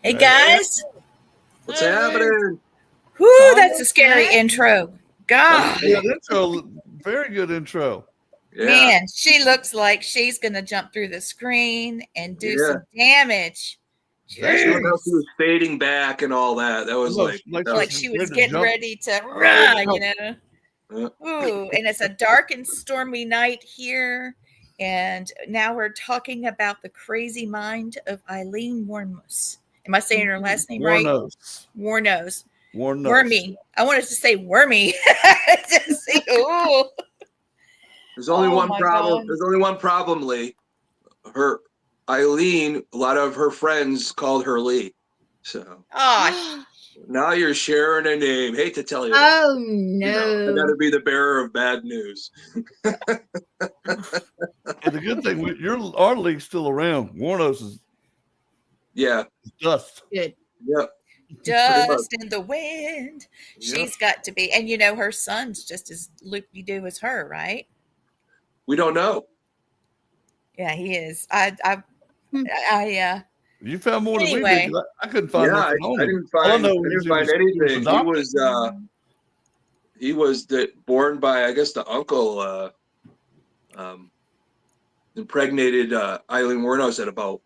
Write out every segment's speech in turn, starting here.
Hey guys. What's happening? Whoo, that's a scary intro. God. Good intro. Very good intro. Yeah. Man, she looks like she's going to jump through the screen and do some damage. She was fading back and all that. That was like she was getting ready to run, you know. Ooh, and it's a dark and stormy night here. And now we're talking about the crazy mind of Aileen Wuornos. Am I saying her last name right? Wuornos. Wormy. I wanted to say wormy. Ooh. There's only one problem. God. There's only one problem, Lee. Her Aileen, a lot of her friends called her Lee. So now you're sharing a name. Hate to tell you. Oh no. I gotta be the bearer of bad news. The good thing, our league's still around. Wuornos is dust. Good. Yep. Dust in the wind. She's got to be, and you know her son's just as loop-de-doo as her, right? We don't know. Yeah, he is. You found more than we did. I couldn't find nothing on him. I didn't find anything. He was born by, I guess, the uncle impregnated Aileen Wuornos at about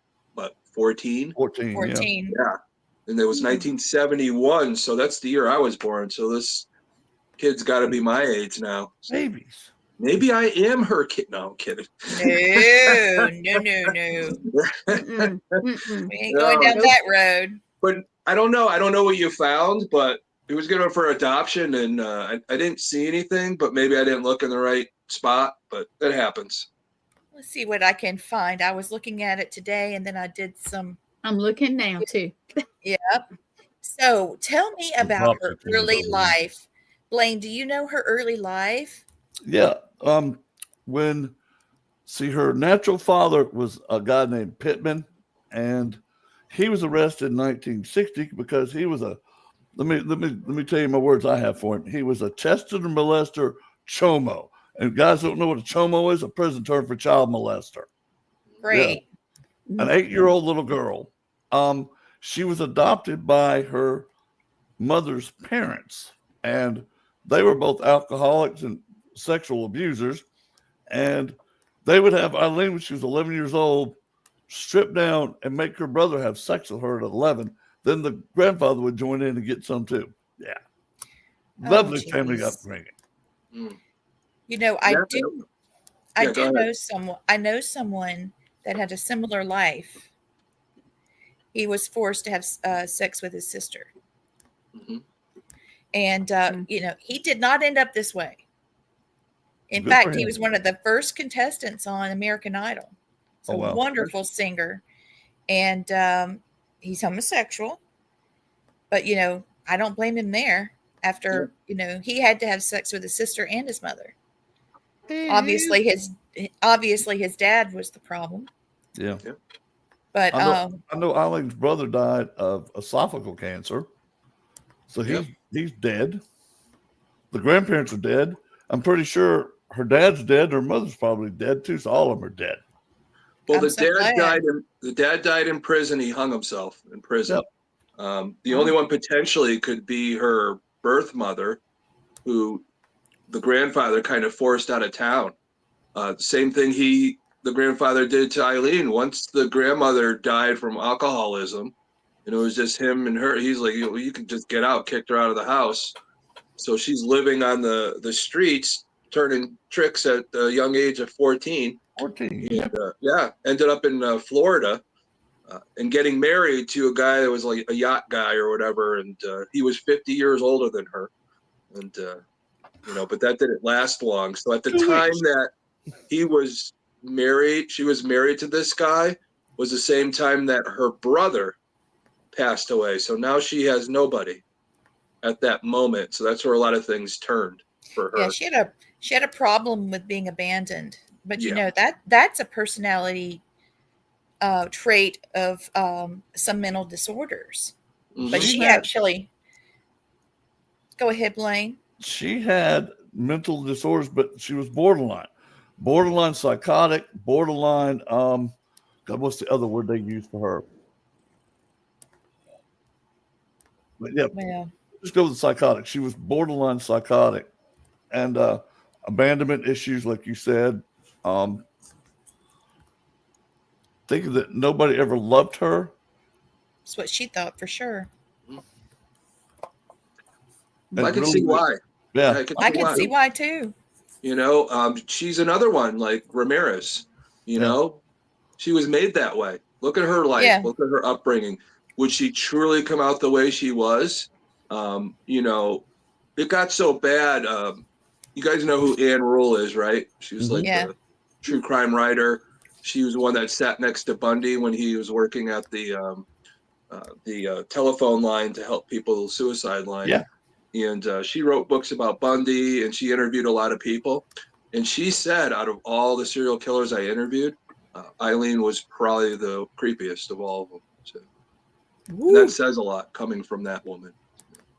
14. 14. Yeah. And it was 1971, so that's the year I was born. So this kid's got to be my age now. So babies. Maybe I am her kid. No, I'm kidding. No. We ain't going down that road. But I don't know. I don't know what you found, but he was given for adoption, and I didn't see anything, but maybe I didn't look in the right spot, but that happens. Let's see what I can find. I was looking at it today, and then I did some. I'm looking now, too. Yep. So tell me about her early life. Blaine, do you know her early life? Yeah. Her natural father was a guy named Pittman, and he was arrested in 1960 because he was let me tell you my words I have for him. He was a tested molester chomo. And guys don't know what a chomo is, a prison term for child molester. Great. Yeah. An 8-year-old little girl. She was adopted by her mother's parents, and they were both alcoholics and sexual abusers. And they would have Aileen when she was 11 years old, strip down and make her brother have sex with her at 11. Then the grandfather would join in and get some too. Yeah. Lovely family upbringing. You know, I do know someone that had a similar life. He was forced to have sex with his sister. Mm-hmm. And, you know, he did not end up this way. In fact, he was one of the first contestants on American Idol. He's a wonderful singer. And he's homosexual. But, you know, I don't blame him there. After, you know, he had to have sex with his sister and his mother. Obviously his dad was the problem. Yeah. But I know Eileen's brother died of esophageal cancer. So he's dead. The grandparents are dead. I'm pretty sure her dad's dead. Her mother's probably dead too. So all of them are dead. Well, the dad died in prison. He hung himself in prison. Yep. The only one potentially could be her birth mother, who the grandfather kind of forced out of town. Same thing the grandfather did to Aileen. Once the grandmother died from alcoholism, and it was just him and her, he's like, you can just get out, kicked her out of the house. So she's living on the streets, turning tricks at a young age of 14. 14. And, ended up in Florida and getting married to a guy that was like a yacht guy or whatever. And he was 50 years older than her. And, you know, but that didn't last long. So at the time that he was married, she was married to this guy, was the same time that her brother passed away. So now she has nobody at that moment. So that's where a lot of things turned for her. Yeah, she had a problem with being abandoned. But you know, that's a personality trait of some mental disorders. Mm-hmm. But she actually, go ahead, Blaine. She had mental disorders, but she was borderline psychotic, borderline. God, what's the other word they use for her? But just go with psychotic. She was borderline psychotic, and abandonment issues, like you said. Thinking that nobody ever loved her. That's what she thought for sure. I can see why. Yeah, I can see why too. You know, she's another one like Ramirez. You know, she was made that way. Look at her life. Yeah. Look at her upbringing. Would she truly come out the way she was? You know, it got so bad. You guys know who Ann Rule is, right? She was like a true crime writer. She was the one that sat next to Bundy when he was working at the telephone line to help people, the suicide line. Yeah. And she wrote books about Bundy, and she interviewed a lot of people. And she said, out of all the serial killers I interviewed, Aileen was probably the creepiest of all of them. So that says a lot coming from that woman.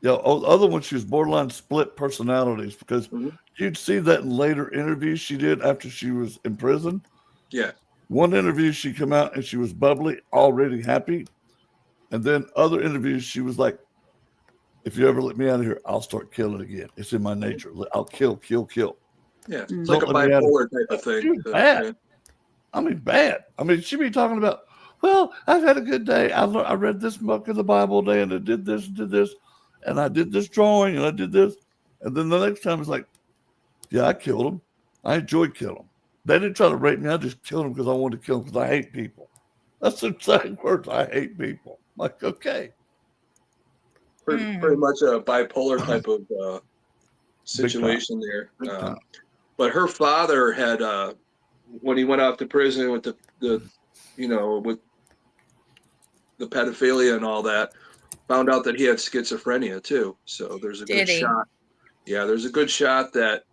Yeah, the other one, she was borderline split personalities, because you'd see that in later interviews she did after she was in prison. Yeah. One interview, she come out and she was bubbly, already happy. And then other interviews, she was like, if you ever let me out of here, I'll start killing again. It's in my nature. I'll kill. Yeah, it's like a bipolar type of thing. Bad. I mean, bad. I mean, she'd be talking about, well, I've had a good day. I read this book in the Bible today, and I did this, and I did this drawing, and I did this. And then the next time it's like, yeah, I killed him. I enjoyed killing him. They didn't try to rape me. I just killed him because I wanted to kill him because I hate people. That's the exact words. I hate people. I'm like, okay. Pretty much a bipolar type of situation there. But her father had, when he went off to prison with the with the pedophilia and all that, found out that he had schizophrenia too. So there's a good shot. Yeah, there's a good shot that,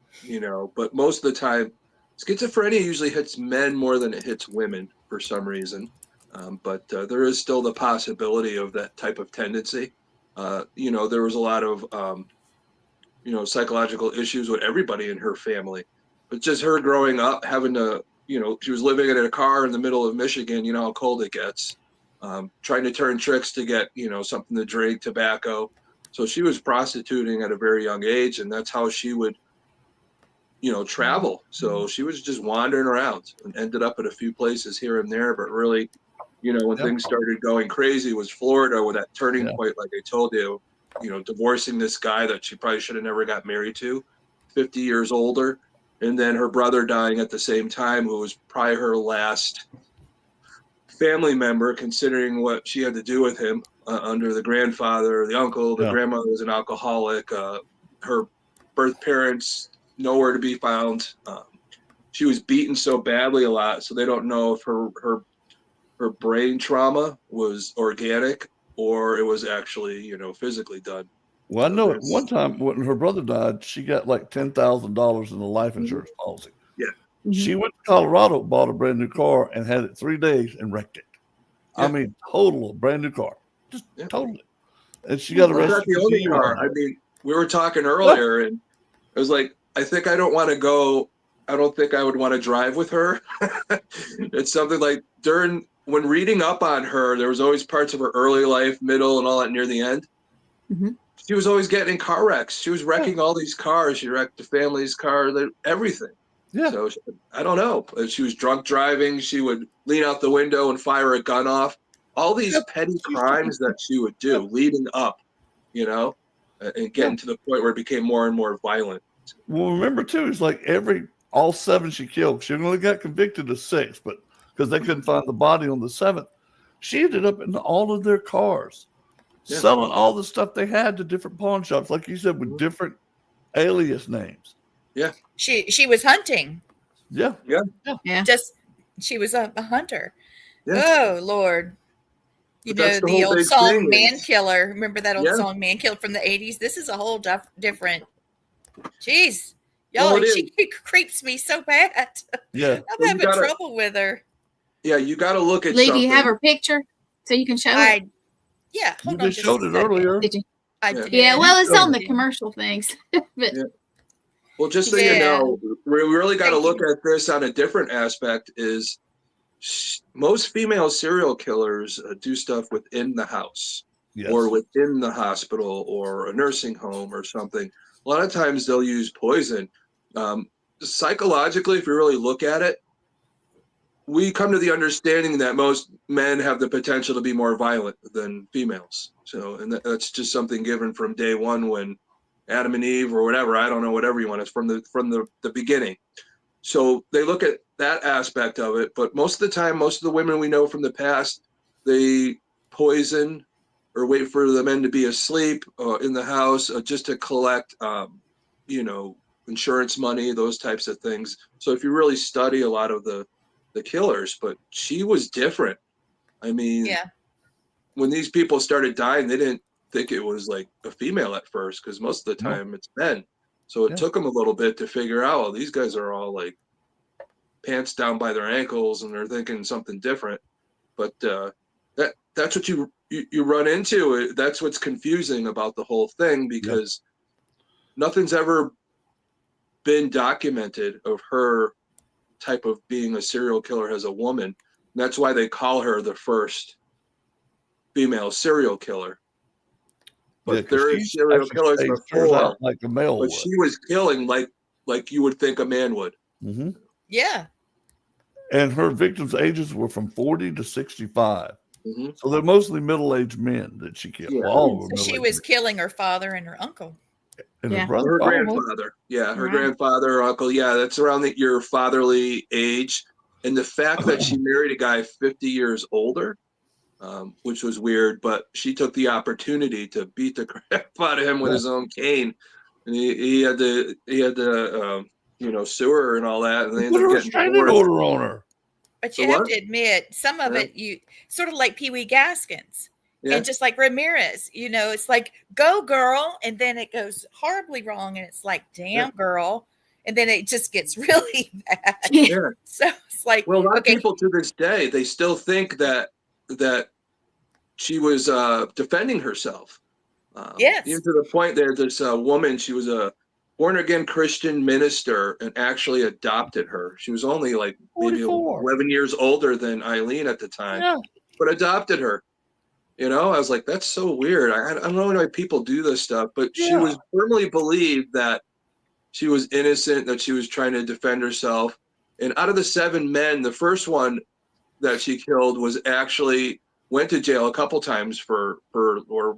but most of the time, schizophrenia usually hits men more than it hits women for some reason. But there is still the possibility of that type of tendency. There was a lot of, psychological issues with everybody in her family. But just her growing up, having to, she was living in a car in the middle of Michigan, you know how cold it gets, trying to turn tricks to get, something to drink, tobacco. So she was prostituting at a very young age, and that's how she would travel. So she was just wandering around and ended up at a few places here and there. But really, when things started going crazy was Florida, with that turning point, like I told you, divorcing this guy that she probably should have never got married to, 50 years older. And then her brother dying at the same time, who was probably her last family member, considering what she had to do with him under the grandfather, the uncle, the grandmother was an alcoholic. Her birth parents, nowhere to be found. She was beaten so badly a lot, so they don't know if her brain trauma was organic or it was actually, physically done. Well, I know at one time when her brother died, she got like $10,000 in the life insurance policy. Yeah. She went to Colorado, bought a brand new car, and had it 3 days and wrecked it. Yeah. I mean, total brand new car, just totally. And she got arrested. That's the only car. I mean, we were talking earlier, and it was like, I think I don't want to go. I don't think I would want to drive with her. It's something like when reading up on her, there was always parts of her early life, middle, and all that near the end. Mm-hmm. She was always getting in car wrecks. She was wrecking all these cars. She wrecked the family's car, everything. Yeah. So I don't know. She was drunk driving. She would lean out the window and fire a gun off. All these petty crimes that she would do leading up, and getting to the point where it became more and more violent. Well, remember too, it's like all 7 she killed. She only got convicted of 6, but because they couldn't find the body on the 7th, she ended up in all of their cars, selling all the stuff they had to different pawn shops, like you said, with different alias names. Yeah. She was hunting. Yeah. She was a hunter. Yeah. Oh Lord. The old song Man Killer. Remember that old song Man Killer from the 80s? This is a whole different. Jeez. Y'all, she creeps me so bad. Yeah. I'm having trouble with her. Yeah, you got to look at Lee, do you have her picture so you can show it? Yeah, hold on. You showed it earlier. Did you? I did. Yeah, well, it's on the commercial things. But well, just so you know, we really got to look at this on a different aspect. Is most female serial killers do stuff within the house or within the hospital or a nursing home or something. A lot of times they'll use poison. Psychologically, if you really look at it, we come to the understanding that most men have the potential to be more violent than females. So, and that's just something given from day one when Adam and Eve or whatever, I don't know, whatever you want, it's from the beginning. So they look at that aspect of it, but most of the time, most of the women we know from the past, they poison or wait for the men to be asleep in the house just to collect, insurance money, those types of things. So if you really study a lot of the killers, but she was different. I mean, when these people started dying, they didn't think it was like a female at first, because most of the time it's men. So it took them a little bit to figure out, well, these guys are all like pants down by their ankles and they're thinking something different. But that's what you run into. That's what's confusing about the whole thing, because nothing's ever been documented of her type of being a serial killer as a woman. And that's why they call her the first female serial killer. But there is serial killers before, like a male but she was killing like you would think a man would. Mm-hmm. Yeah. And her victims' ages were from 40 to 65. Mm-hmm. So they're mostly middle-aged men that she killed. Yeah. Well, so she was killing her father and her uncle. And her grandfather. Yeah, her grandfather, her uncle. Yeah, that's around your fatherly age. And the fact that she married a guy 50 years older, which was weird, but she took the opportunity to beat the crap out of him with his own cane. And he had to sue her and all that. And they ended up getting restraining order on her. But you have to admit, some of it, you sort of like Pee Wee Gaskins. Yeah. And just like Ramirez, it's like, go girl. And then it goes horribly wrong. And it's like, damn girl. And then it just gets really bad. Yeah. So it's like, well, a lot of people to this day, they still think that she was defending herself. Yes. Even to the point that this woman, she was a born-again Christian minister and actually adopted her. She was only like maybe 11 years older than Aileen at the time, but adopted her. I was like, that's so weird. I don't know why people do this stuff, but she was firmly believed that she was innocent, that she was trying to defend herself. And out of the 7 men, the first one that she killed was actually went to jail a couple times or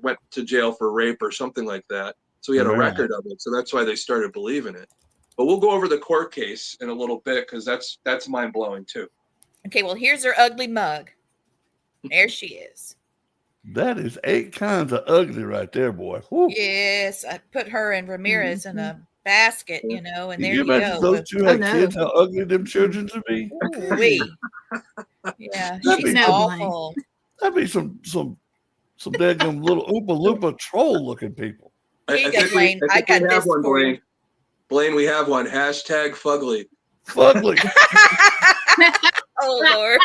went to jail for rape or something like that. So he had a record of it. So that's why they started believing it. But we'll go over the court case in a little bit because that's mind blowing too. Okay, well, here's her ugly mug. There she is. That is 8 kinds of ugly right there, boy. Woo. Yes, I put her and Ramirez in a basket, and Can there you imagine go. Those 2 had kids, how ugly them children would be? Ooh-wee. Yeah, she's awful. That'd be some daggum little Oompa Loompa troll looking people. I got this one, for Blaine. you. Blaine, we have one. Hashtag Fugly. Fugly. Oh, Lord.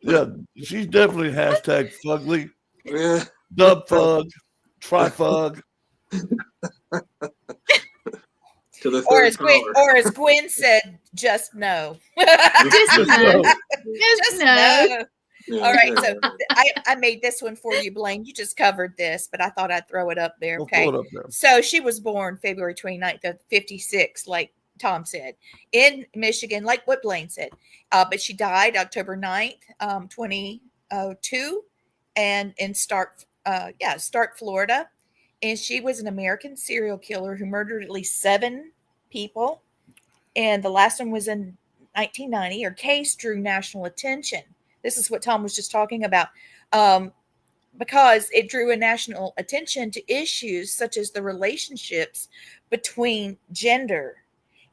Yeah, she's definitely hashtag Fugly. Yeah. Dub Fug. Tri-Fug. Or as Gwen said, just no. Just no. Just no. All right, so I made this one for you, Blaine. You just covered this, but I thought I'd throw it up there. Okay. Throw it up there. So she was born February 29th of 56, like Tom said, in Michigan, like what Blaine said. But she died October 9th, 2002, and in Stark, Florida. And she was an American serial killer who murdered at least 7 people. And the last one was in 1990. Her case drew national attention. This is what Tom was just talking about, because it drew a national attention to issues such as the relationships between gender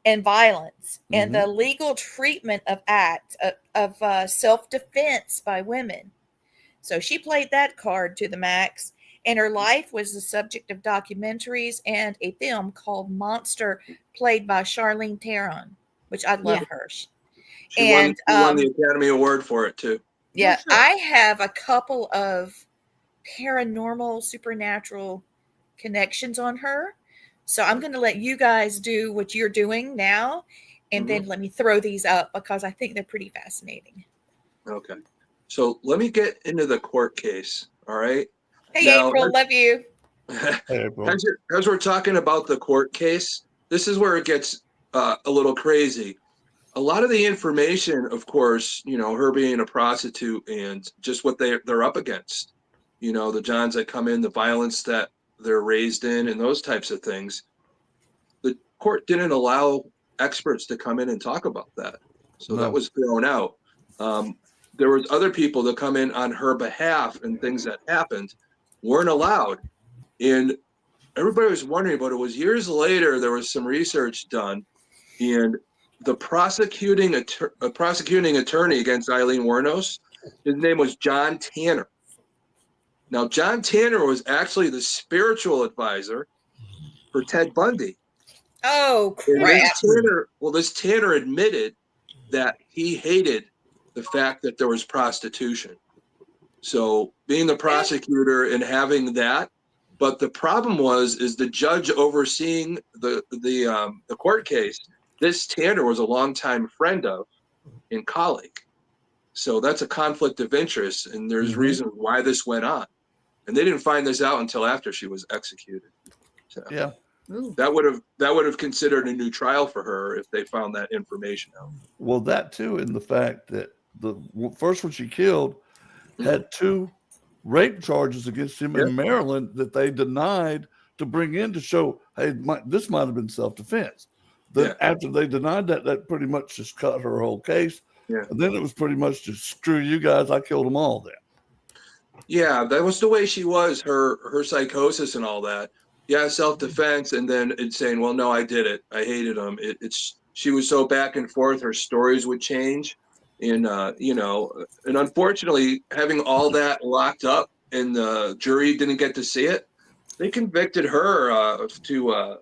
and violence and the legal treatment of acts of self-defense by women. So she played that card to the max, and her life was the subject of documentaries and a film called Monster, played by Charlene Theron, which I love her. She won the Academy Award for it too. Yeah, I have a couple of paranormal, supernatural connections on her. So I'm going to let you guys do what you're doing now, and then let me throw these up because I think they're pretty fascinating. Okay. So let me get into the court case. All right. Hey, now, April, love you. Hey, April. As we're talking about the court case, this is where it gets a little crazy. A lot of the information, of course, her being a prostitute and just what they're up against, the Johns that come in, the violence that they're raised in, and those types of things. The court didn't allow experts to come in and talk about that. So that was thrown out. There was other people that come in on her behalf, and things that happened weren't allowed. And everybody was wondering about it. It was years later, there was some research done, and the prosecuting attorney against Aileen Wuornos, his name was John Tanner. Now, John Tanner was actually the spiritual advisor for Ted Bundy. Oh, crap. This Tanner admitted that he hated the fact that there was prostitution. So being the prosecutor and having that, but the problem is the judge overseeing the court case. This Tanner was a longtime friend of and colleague. So that's a conflict of interest, and there's reasons why this went on. And they didn't find this out until after she was executed. So that would have considered a new trial for her if they found that information out. Well, that too, and the fact that the first one she killed had 2 rape charges against him in Maryland that they denied to bring in to show, hey, this might have been self-defense. Then after they denied that pretty much just cut her whole case. Yeah. And then it was pretty much just, screw you guys, I killed them all then. Yeah, that was the way she was, her psychosis and all that. Yeah, self-defense, and then it's saying, well, no, I did it. I hated him. She was so back and forth, her stories would change. And, and unfortunately, having all that locked up and the jury didn't get to see it, they convicted her to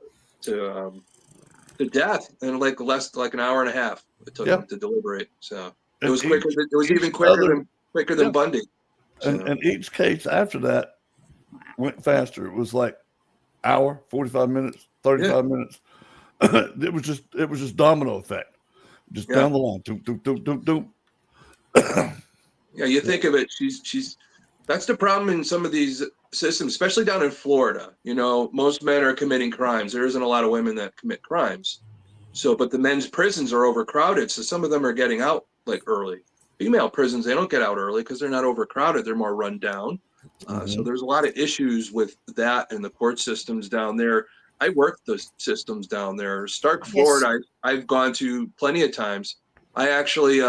death in less an hour and a half. It took them to deliberate. So it was quicker. It was even quicker than Bundy. So. And each case after that went faster. It was like hour, 45 minutes, 35 minutes. It was just domino effect, just down the line. Doom, doom, doom, doom, doom. Yeah, you think of it. She's That's the problem in some of these systems, especially down in Florida. You know, most men are committing crimes. There isn't a lot of women that commit crimes. So, but the men's prisons are overcrowded. So some of them are getting out like early. Female prisons, they don't get out early because they're not overcrowded. They're more run down. So there's a lot of issues with that in the court systems down there. I worked the systems down there. Stark, Florida, I've gone to plenty of times. I actually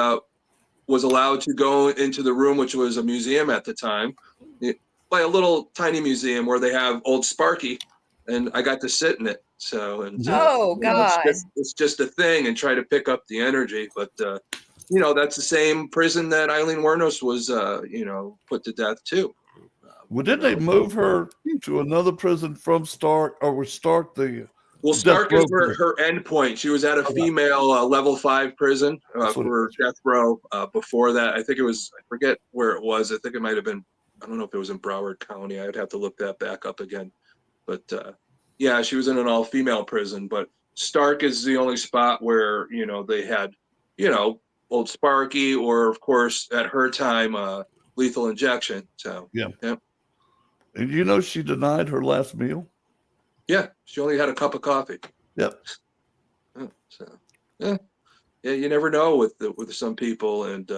was allowed to go into the room, which was a museum at the time, like a little tiny museum where they have old Sparky, and I got to sit in it. So, and God, it's just a thing, and try to pick up the energy. But you know, that's the same prison that Aileen Wuornos was, you know, put to death too. Well, did they move her to another prison from Stark, or was Stark the? Well, Stark is her end point. She was at a female level 5 prison for death row. Before that, I think it was, I forget where it was. I think it might have been, I don't know if it was in Broward County. I'd have to look that back up again. But yeah, she was in an all-female prison. But Stark is the only spot where, you know, they had, you know, old Sparky, or of course at her time, lethal injection. So yeah. And you know, she denied her last meal. Yeah, she only had a cup of coffee. Yep. So yeah, you never know with some people, and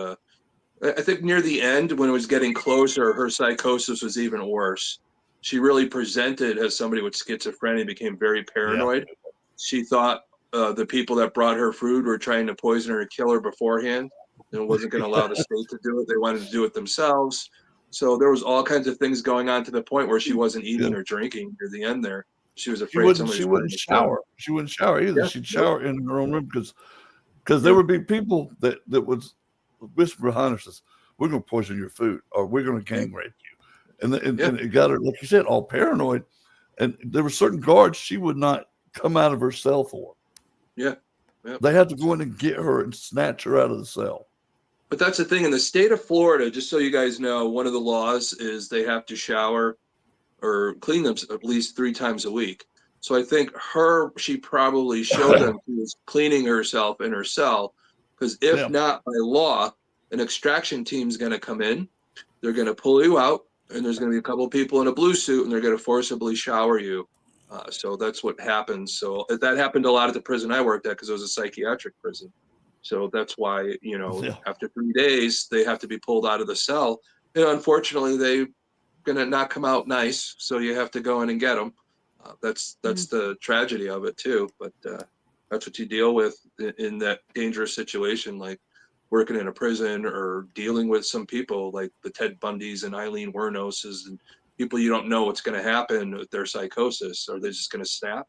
I think near the end, when it was getting closer, her psychosis was even worse. She really presented as somebody with schizophrenia, became very paranoid. Yeah. She thought the people that brought her food were trying to poison her and kill her beforehand, and wasn't going to allow the state to do it. They wanted to do it themselves. So there was all kinds of things going on to the point where she wasn't eating or drinking near the end there. She was afraid she wouldn't shower. She wouldn't shower either. Yeah. She'd shower in her own room because there would be people that would whisper behind her, says, "We're going to poison your food, or we're going to gang rape you," and it got her, like you said, all paranoid. And there were certain guards she would not come out of her cell for. Yeah, they had to go in and get her and snatch her out of the cell. But that's the thing in the state of Florida. Just so you guys know, one of the laws is they have to shower or clean them at least 3 times a week. So I think she probably showed them she was cleaning herself in her cell, because if not by law, an extraction team is going to come in, they're going to pull you out, and there's going to be a couple of people in a blue suit, and they're going to forcibly shower you. So that's what happens. So that happened a lot at the prison I worked at, because it was a psychiatric prison. So that's why, you know, after 3 days, they have to be pulled out of the cell. And unfortunately, they going to not come out nice, so you have to go in and get them. That's the tragedy of it too, but that's what you deal with in that dangerous situation, like working in a prison or dealing with some people like the Ted Bundys and Aileen Wuornoses, and people you don't know what's going to happen with their psychosis. Are they just going to snap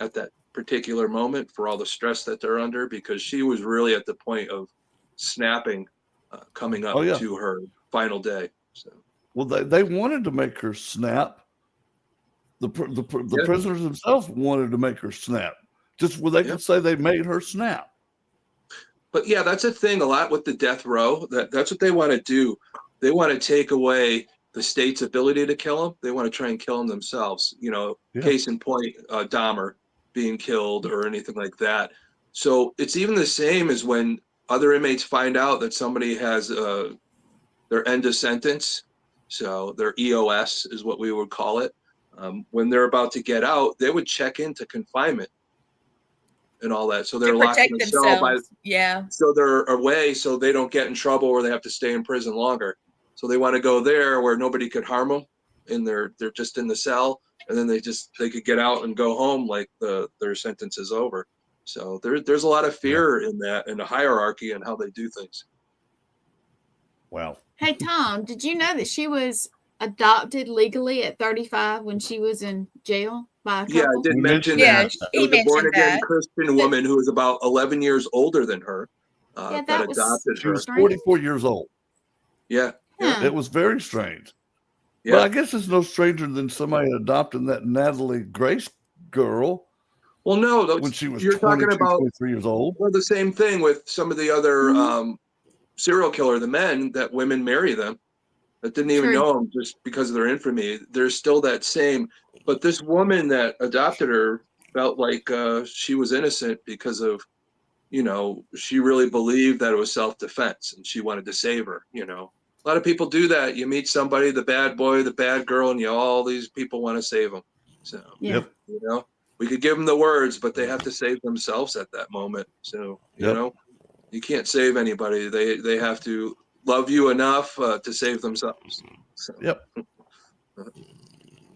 at that particular moment for all the stress that they're under? Because she was really at the point of snapping, coming up to her final day. So. Well, they wanted to make her snap. The prisoners themselves wanted to make her snap, just where they could say they made her snap. But yeah, that's a thing a lot with the death row. That's what they want to do. They want to take away the state's ability to kill them. They want to try and kill them themselves. You know, case in point, Dahmer being killed or anything like that. So it's even the same as when other inmates find out that somebody has their end of sentence. So their EOS is what we would call it. When they're about to get out, they would check into confinement and all that. So they're locked in a cell so they're away, so they don't get in trouble or they have to stay in prison longer. So they want to go there where nobody could harm them, and they're just in the cell, and then they could get out and go home like their sentence is over. So there's a lot of fear in that, in the hierarchy and how they do things. Wow. Hey, Tom, did you know that she was adopted legally at 35 when she was in jail by a couple? Yeah, I did mention that. It was a born-again Christian woman who was about 11 years older than her that adopted her. She was 44 years old. Yeah. It was very strange. Yeah. But I guess it's no stranger than somebody adopting that Natalie Grace girl. Well, no, when she was 23 years old. Well, the same thing with some of the other serial killer, the men, that women marry them that didn't even know them just because of their infamy. There's still that same, but this woman that adopted her felt like she was innocent because of, you know, she really believed that it was self-defense and she wanted to save her, you know. A lot of people do that. You meet somebody, the bad boy, the bad girl, and all these people want to save them. So, Yep. you know, we could give them the words, but they have to save themselves at that moment. So, you know, you can't save anybody. They have to love you enough to save themselves. So, yep.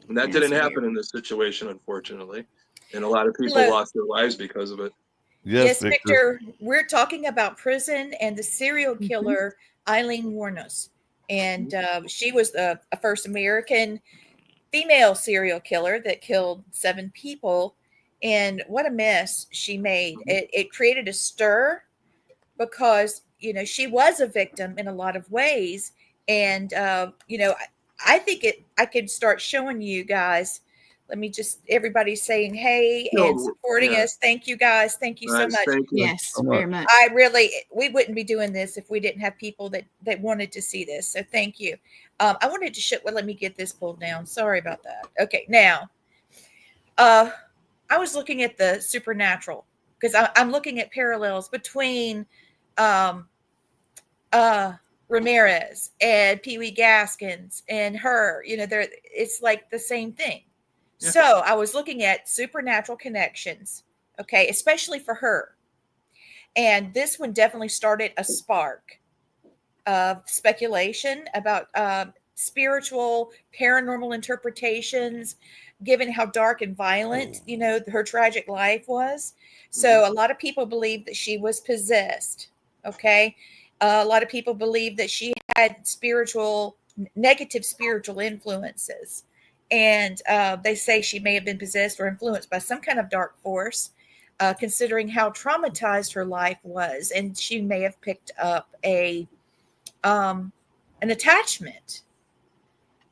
And that didn't happen in this situation, unfortunately. And a lot of people lost their lives because of it. Yes, Victor. We're talking about prison and the serial killer, Aileen Wuornos. And she was a first American female serial killer that killed 7 people. And what a mess she made. It created a stir because, you know, she was a victim in a lot of ways. And, you know, I think I could start showing you guys. Let me just, everybody's saying, hey, and supporting us. Thank you guys. Thank you so much. Thank you. Yes, very much. We wouldn't be doing this if we didn't have people that wanted to see this. So thank you. I wanted to show, well, let me get this pulled down. Sorry about that. Okay. Now, I was looking at the supernatural because I'm looking at parallels between, Ramirez and Pee Wee Gaskins and her, you know, it's like the same thing. Yeah. So I was looking at supernatural connections, okay, especially for her. And this one definitely started a spark of speculation about spiritual, paranormal interpretations, given how dark and violent, you know, her tragic life was. So a lot of people believe that she was possessed, okay? A lot of people believe that she had negative spiritual influences. And they say she may have been possessed or influenced by some kind of dark force, considering how traumatized her life was. And she may have picked up an attachment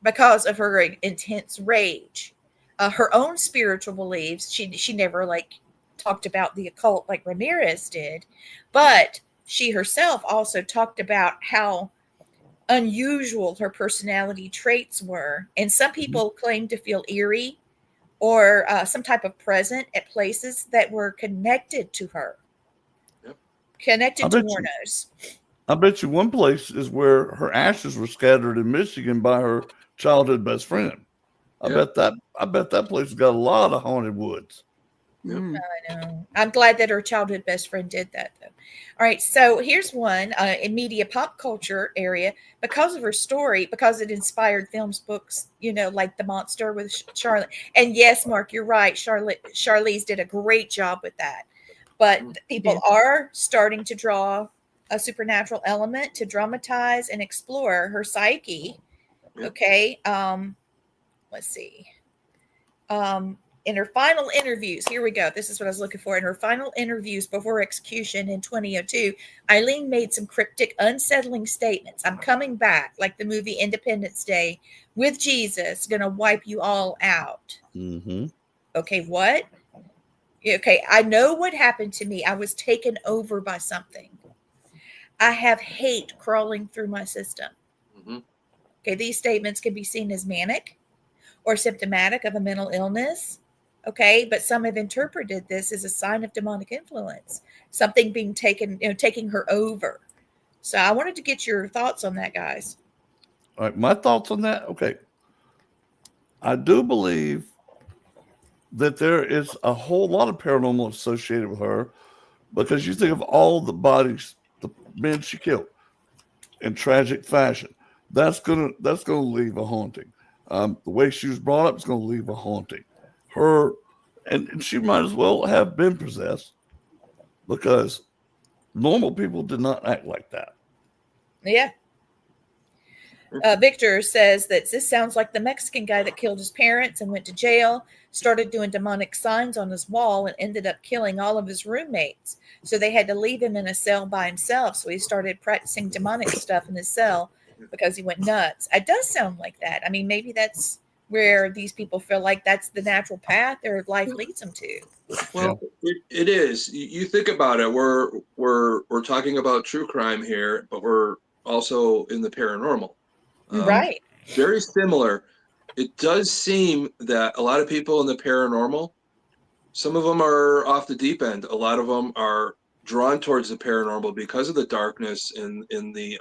because of her intense rage. Her own spiritual beliefs, she never like talked about the occult like Ramirez did, but she herself also talked about how unusual her personality traits were. And some people claim to feel eerie or some type of presence at places that were connected to her. Yep. Connected to Wuornos. I bet you one place is where her ashes were scattered in Michigan by her childhood best friend. I bet that place has got a lot of haunted woods. Yep. I know. I'm glad that her childhood best friend did that, though. All right, so here's one in media pop culture area because of her story, because it inspired films, books, you know, like The Monster with Charlotte. And yes, Mark, you're right. Charlize did a great job with that. But people are starting to draw a supernatural element to dramatize and explore her psyche. Okay, let's see. In her final interviews, here we go. This is what I was looking for. In her final interviews before execution in 2002, Aileen made some cryptic, unsettling statements. I'm coming back, like the movie Independence Day, with Jesus, gonna wipe you all out. Mm-hmm. Okay, what? Okay, I know what happened to me. I was taken over by something. I have hate crawling through my system. Mm-hmm. Okay, these statements can be seen as manic or symptomatic of a mental illness. Okay, but some have interpreted this as a sign of demonic influence, something being taken, you know, taking her over. So I wanted to get your thoughts on that, guys. All right, my thoughts on that. Okay, I do believe that there is a whole lot of paranormal associated with her, because you think of all the bodies, the men she killed in tragic fashion. That's gonna leave a haunting. The way she was brought up is gonna leave a haunting. Her, and she might as well have been possessed, because normal people did not act like that. Yeah. Victor says that this sounds like the Mexican guy that killed his parents and went to jail, started doing demonic signs on his wall, and ended up killing all of his roommates. So they had to leave him in a cell by himself. So he started practicing demonic stuff in his cell because he went nuts. It does sound like that. I mean, maybe that's where these people feel like that's the natural path their life leads them to. Well, it is. You think about it. We're talking about true crime here, but we're also in the paranormal. Right. Very similar. It does seem that a lot of people in the paranormal, some of them are off the deep end. A lot of them are drawn towards the paranormal because of the darkness in the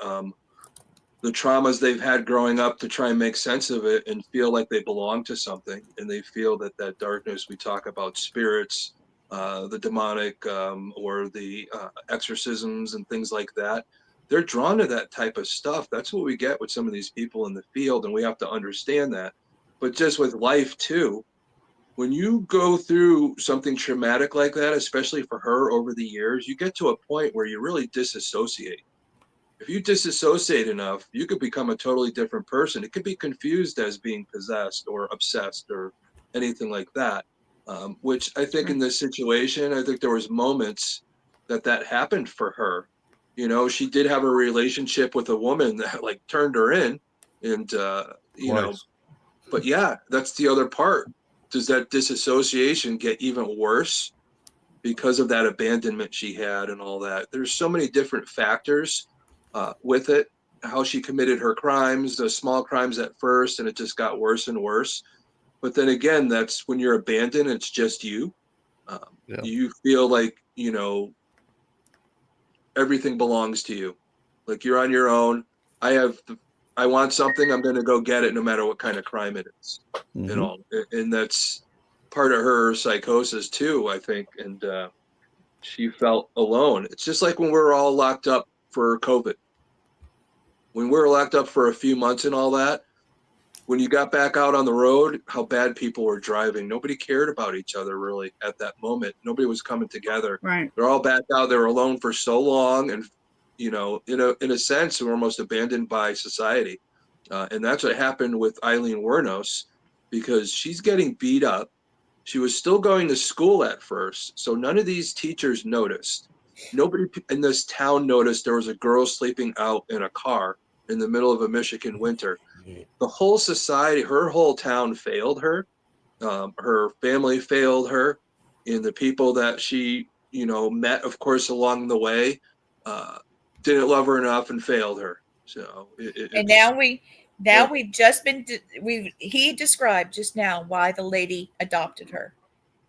the traumas they've had growing up to try and make sense of it and feel like they belong to something. And they feel that darkness, we talk about spirits, the demonic, or the exorcisms and things like that. They're drawn to that type of stuff. That's what we get with some of these people in the field. And we have to understand that. But just with life too, when you go through something traumatic like that, especially for her over the years, you get to a point where you really disassociate. If you disassociate enough, you could become a totally different person. It could be confused as being possessed or obsessed or anything like that. Which I think in this situation, I think there was moments that happened for her. You know, she did have a relationship with a woman that like turned her in, and you know, but yeah, that's the other part. Does that disassociation get even worse because of that abandonment she had and all that? There's so many different factors with it, how she committed her crimes, the small crimes at first, and it just got worse and worse. But then again, that's when you're abandoned, it's just you. You feel like, you know, everything belongs to you. Like you're on your own. I want something, I'm going to go get it no matter what kind of crime it is. You know, and that's part of her psychosis too, I think. And she felt alone. It's just like when we were all locked up for COVID. When we were locked up for a few months and all that, when you got back out on the road, how bad people were driving. Nobody cared about each other really at that moment. Nobody was coming together. Right. They're all back out. They were alone for so long. And, you know, in a sense, they were almost abandoned by society. And that's what happened with Aileen Wuornos, because she's getting beat up. She was still going to school at first. So none of these teachers noticed. Nobody in this town noticed there was a girl sleeping out in a car in the middle of a Michigan winter. The whole society, her whole town failed her. Her family failed her. And the people that she, you know, met, of course, along the way, didn't love her enough and failed her. So and we've just been he described just now why the lady adopted her.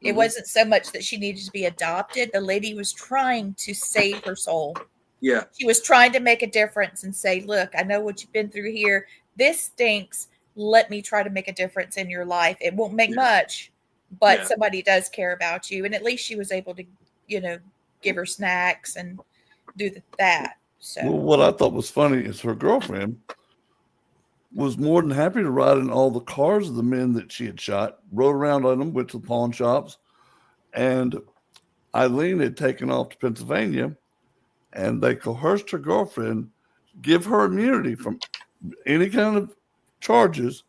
It wasn't so much that she needed to be adopted. The lady was trying to save her soul. Yeah. She was trying to make a difference and say, look, I know what you've been through here. This stinks. Let me try to make a difference in your life. It won't make much, but somebody does care about you. And at least she was able to, you know, give her snacks and do that. So, well, what I thought was funny is her girlfriend was more than happy to ride in all the cars of the men that she had shot, rode around on them, went to the pawn shops, and Aileen had taken off to Pennsylvania, and they coerced her girlfriend, give her immunity from any kind of charges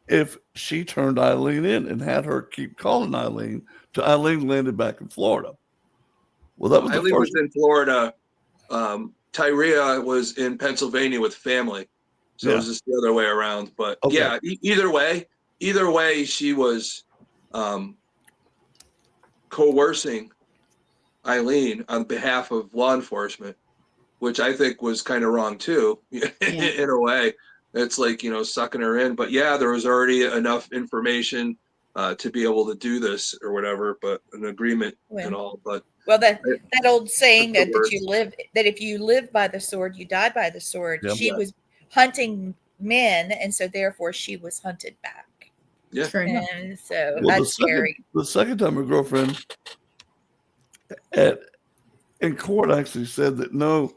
if she turned Aileen in, and had her keep calling Aileen till Aileen landed back in Florida. Well, that was Aileen was in Florida. Tyria was in Pennsylvania with family. So it was just the other way around. But either way, she was coercing Aileen on behalf of law enforcement, which I think was kind of wrong too, in a way. It's like, you know, sucking her in. But yeah, there was already enough information to be able to do this or whatever, but an agreement and all. But that old saying that if you live by the sword, you die by the sword. Yep. She was hunting men, and so therefore she was hunted back. Yeah. And so that's scary. The second time her girlfriend in court actually said that no,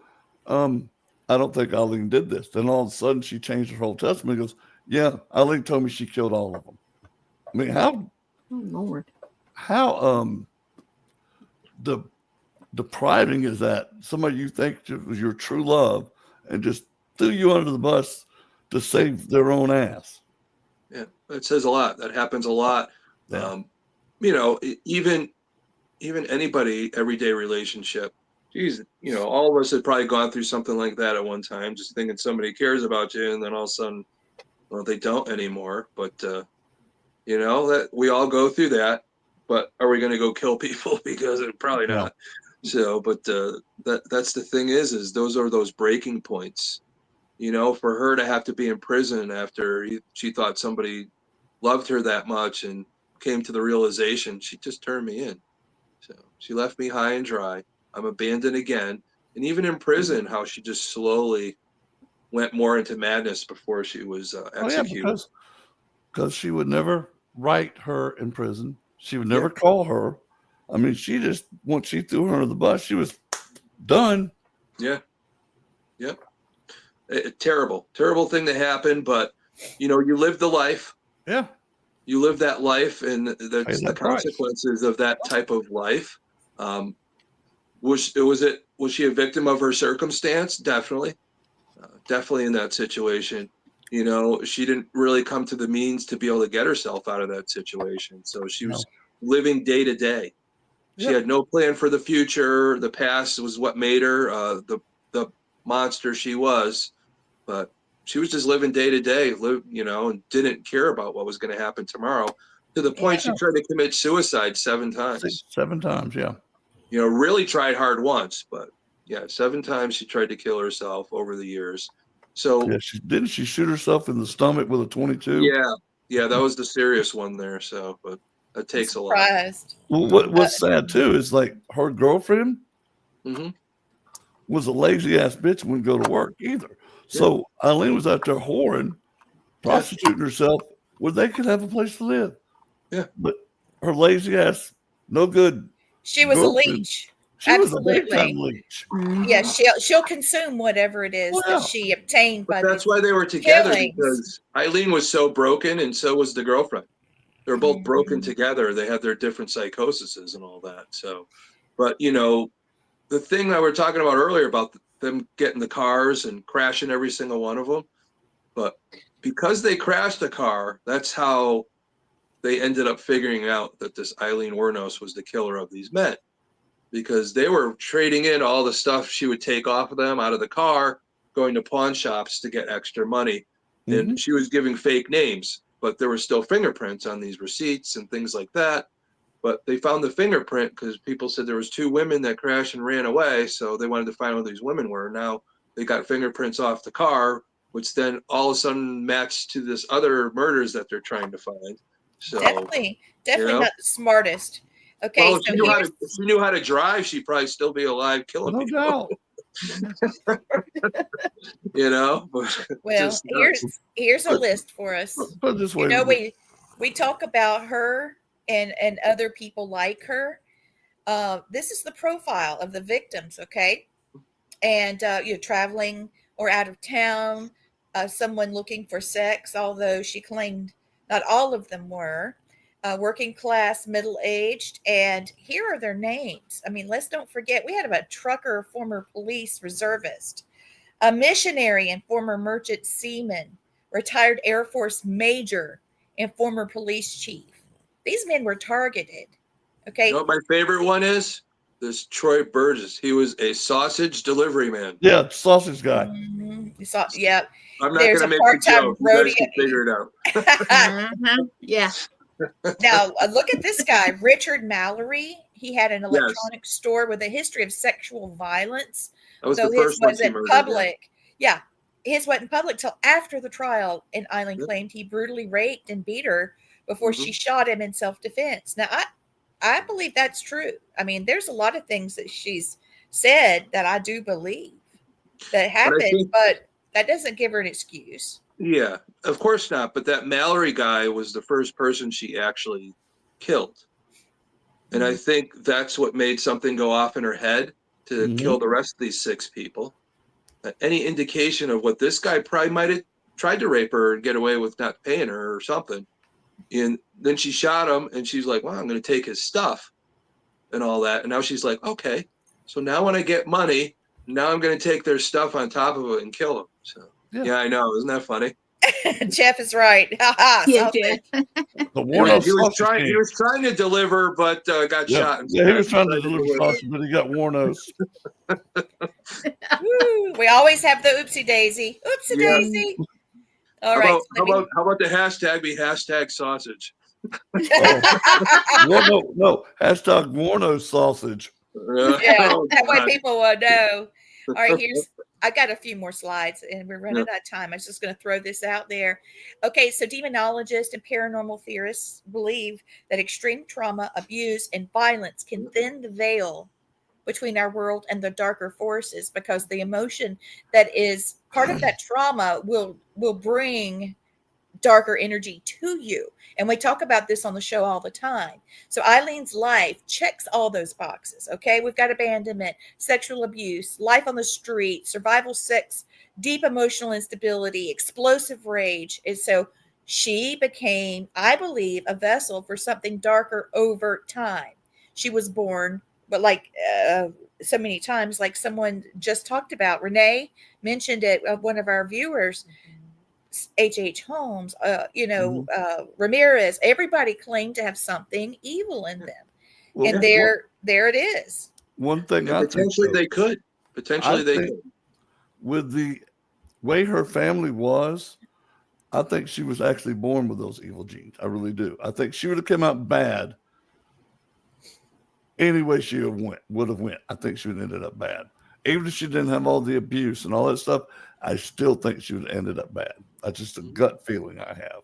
I don't think Aileen did this. Then all of a sudden she changed her whole testimony. Goes, yeah, Aileen told me she killed all of them. I mean, how? Oh Lord! How depriving is that? Somebody you think was your true love and just threw you under the bus to save their own ass. Yeah, that says a lot. That happens a lot. Yeah. You know, even anybody, everyday relationship. Geez, you know, all of us had probably gone through something like that at one time, just thinking somebody cares about you, and then all of a sudden, well, they don't anymore. But you know, that we all go through that. But are we going to go kill people? Because probably not. So, but that's the thing is those are those breaking points. You know, for her to have to be in prison after she thought somebody loved her that much and came to the realization, she just turned me in. So she left me high and dry. I'm abandoned again. And even in prison, how she just slowly, went more into madness before she was executed. Yeah, because she would never write her in prison. She would never call her. I mean, once she threw her under the bus, she was done. Yeah. Yep. Terrible thing to happen, but you live the life. Yeah. You live that life, and that's the consequences of that type of life. Was she a victim of her circumstance? Definitely. Definitely in that situation. She didn't really come to the means to be able to get herself out of that situation. So she was living day to day. She had no plan for the future. The past was what made her the monster she was. But she was just living day to day, and didn't care about what was going to happen tomorrow, to the point she tried to commit suicide 7 times. 7 times, yeah. Really tried hard once, but 7 times she tried to kill herself over the years. So didn't she shoot herself in the stomach with a 22? Yeah, that was the serious one there. So, but that takes a lot. Well, what's sad too is like her girlfriend was a lazy ass bitch, wouldn't go to work either. So Aileen was out there whoring, prostituting herself where they could have a place to live. Yeah, but her lazy ass, no good. She was a leech. She was a big time leech. Yeah, she'll consume whatever it is that she obtained. But that's why they were together, because Aileen was so broken, and so was the girlfriend. They were both broken together. They had their different psychoses and all that. So, but the thing that we were talking about earlier about them getting the cars and crashing every single one of them, but because they crashed the car, that's how they ended up figuring out that this Aileen Wuornos was the killer of these men. Because they were trading in all the stuff she would take off of them out of the car, going to pawn shops to get extra money. And she was giving fake names, but there were still fingerprints on these receipts and things like that. But they found the fingerprint because people said there was 2 women that crashed and ran away. So they wanted to find out who these women were. Now they got fingerprints off the car, which then all of a sudden matched to this other murders that they're trying to find. So definitely not the smartest. Okay, well, if she knew how to drive, she'd probably still be alive killing people. No doubt. Well, here's a list for us. Put it this way. We talk about her and other people like her. This is the profile of the victims, okay? And traveling or out of town, someone looking for sex, although she claimed not all of them were. Working class, middle-aged, and here are their names. I mean, let's don't forget, we had a trucker, former police reservist, a missionary and former merchant seaman, retired Air Force major, and former police chief. These men were targeted. Okay. You know what my favorite one is? This Troy Burgess. He was a sausage delivery man. Yeah, sausage guy. Yeah. I'm not going to make the joke. You guys can figure it out. Yeah. Now, look at this guy, Richard Mallory. He had an electronics store with a history of sexual violence. That was the first one he murdered. Public. Yeah. His wasn't public till after the trial, and Aileen claimed he brutally raped and beat her before she shot him in self-defense. Now, I believe that's true. I mean, there's a lot of things that she's said that I do believe that happened, but that doesn't give her an excuse. Yeah, of course not. But that Mallory guy was the first person she actually killed. And I think that's what made something go off in her head to kill the rest of these 6 people. Any indication of what this guy probably might have tried to rape her and get away with not paying her or something. And then she shot him and she's like, well, I'm going to take his stuff and all that. And now she's like, okay, so now when I get money, now I'm going to take their stuff on top of it and kill them. So yeah, I know. Isn't that funny? Jeff is right. Yeah, the Wuornos he was trying to deliver, but got shot. Yeah, he was trying to deliver sausage, but he got Wuornos. We always have the oopsie daisy. Oopsie daisy. All right. How about the hashtag be hashtag sausage? No. Hashtag Wuornos sausage. Yeah, that way people will know. All right, I got a few more slides and we're running out of time. I was just going to throw this out there. Okay, so demonologists and paranormal theorists believe that extreme trauma, abuse, and violence can thin the veil between our world and the darker forces, because the emotion that is part of that trauma will bring darker energy to you. And we talk about this on the show all the time. So Eileen's life checks all those boxes. Okay. We've got abandonment, sexual abuse, life on the street, survival sex, deep emotional instability, explosive rage. And so she became, I believe, a vessel for something darker over time. She was born, but like so many times, like someone just talked about, Renee mentioned it, one of our viewers, H.H. Holmes, Ramirez, everybody claimed to have something evil in them. Well, and there it is. One thing potentially they could. Potentially they could. With the way her family was, I think she was actually born with those evil genes. I really do. I think she would have come out bad any way she would have went. I think she would have ended up bad. Even if she didn't have all the abuse and all that stuff, I still think she would have ended up bad. That's just a gut feeling I have.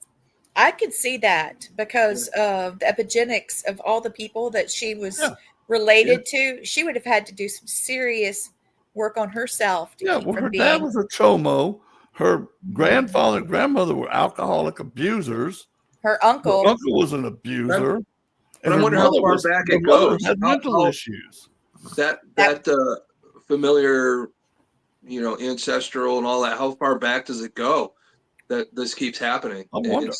I could see that because of the epigenetics of all the people that she was related to. She would have had to do some serious work on herself. Her dad was a chomo. Her grandfather and grandmother were alcoholic abusers. Her uncle was an abuser. And I wonder how far back it goes. Had mental issues. That familiar, ancestral and all that. How far back does it go that this keeps happening? I wonder.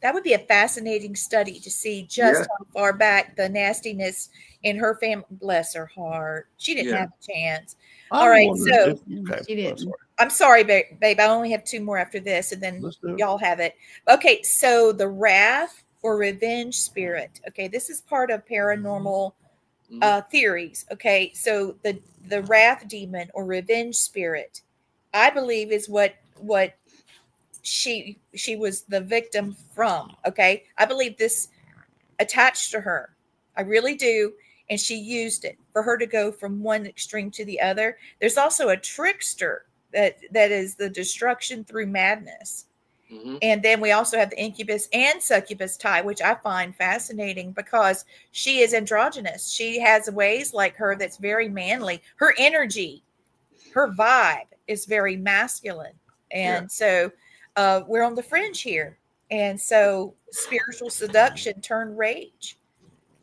That would be a fascinating study to see just how far back the nastiness in her family. Bless her heart, she didn't have a chance. All right, so she did. I'm sorry, babe. I only have 2 more after this, and then y'all have it. Okay, so the wrath or revenge spirit. Okay, this is part of paranormal theories. Okay, so the wrath demon or revenge spirit, I believe, is what she was the victim from. Okay, I believe this attached to her. I really do. And she used it for her to go from one extreme to the other. There's also a trickster that is the destruction through madness. Mm-hmm. And then we also have the incubus and succubus tie, which I find fascinating because she is androgynous. She has ways like her that's very manly. Her energy, her vibe is very masculine. And so we're on the fringe here. And so spiritual seduction turned rage.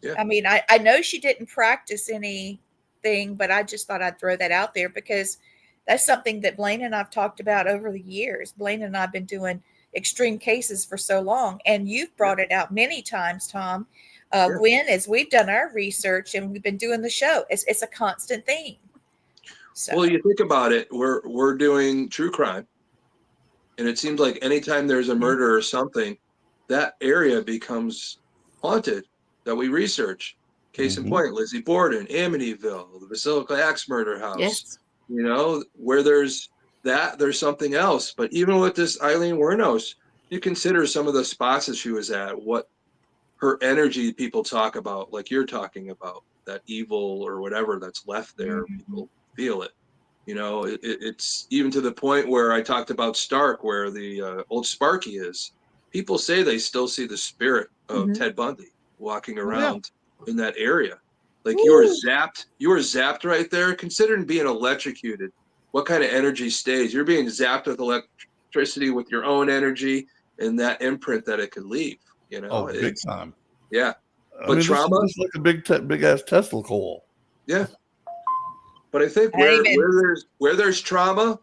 Yeah. I mean, I know she didn't practice anything, but I just thought I'd throw that out there because that's something that Blaine and I've talked about over the years. Blaine and I have been doing extreme cases for so long, and you've brought it out many times, Tom. Gwen, as we've done our research and we've been doing the show, it's a constant theme. So. Well, you think about it, we're doing true crime, and it seems like anytime there's a murder or something, that area becomes haunted. That we research. Case in point, Lizzie Borden, Amityville, the Basilica Axe murder house. Yes. Where there's something else. But even with this Aileen Wuornos, you consider some of the spots that she was at, what her energy people talk about, like you're talking about, that evil or whatever that's left there, people feel it. It's even to the point where I talked about Stark, where the old Sparky is. People say they still see the spirit of Ted Bundy walking around in that area. Like you were zapped right there. Considering being electrocuted, what kind of energy stays? You're being zapped with electricity with your own energy and that imprint that it could leave. Big time. Yeah, but trauma is like a big ass Tesla coil. Yeah, but I think where there's trauma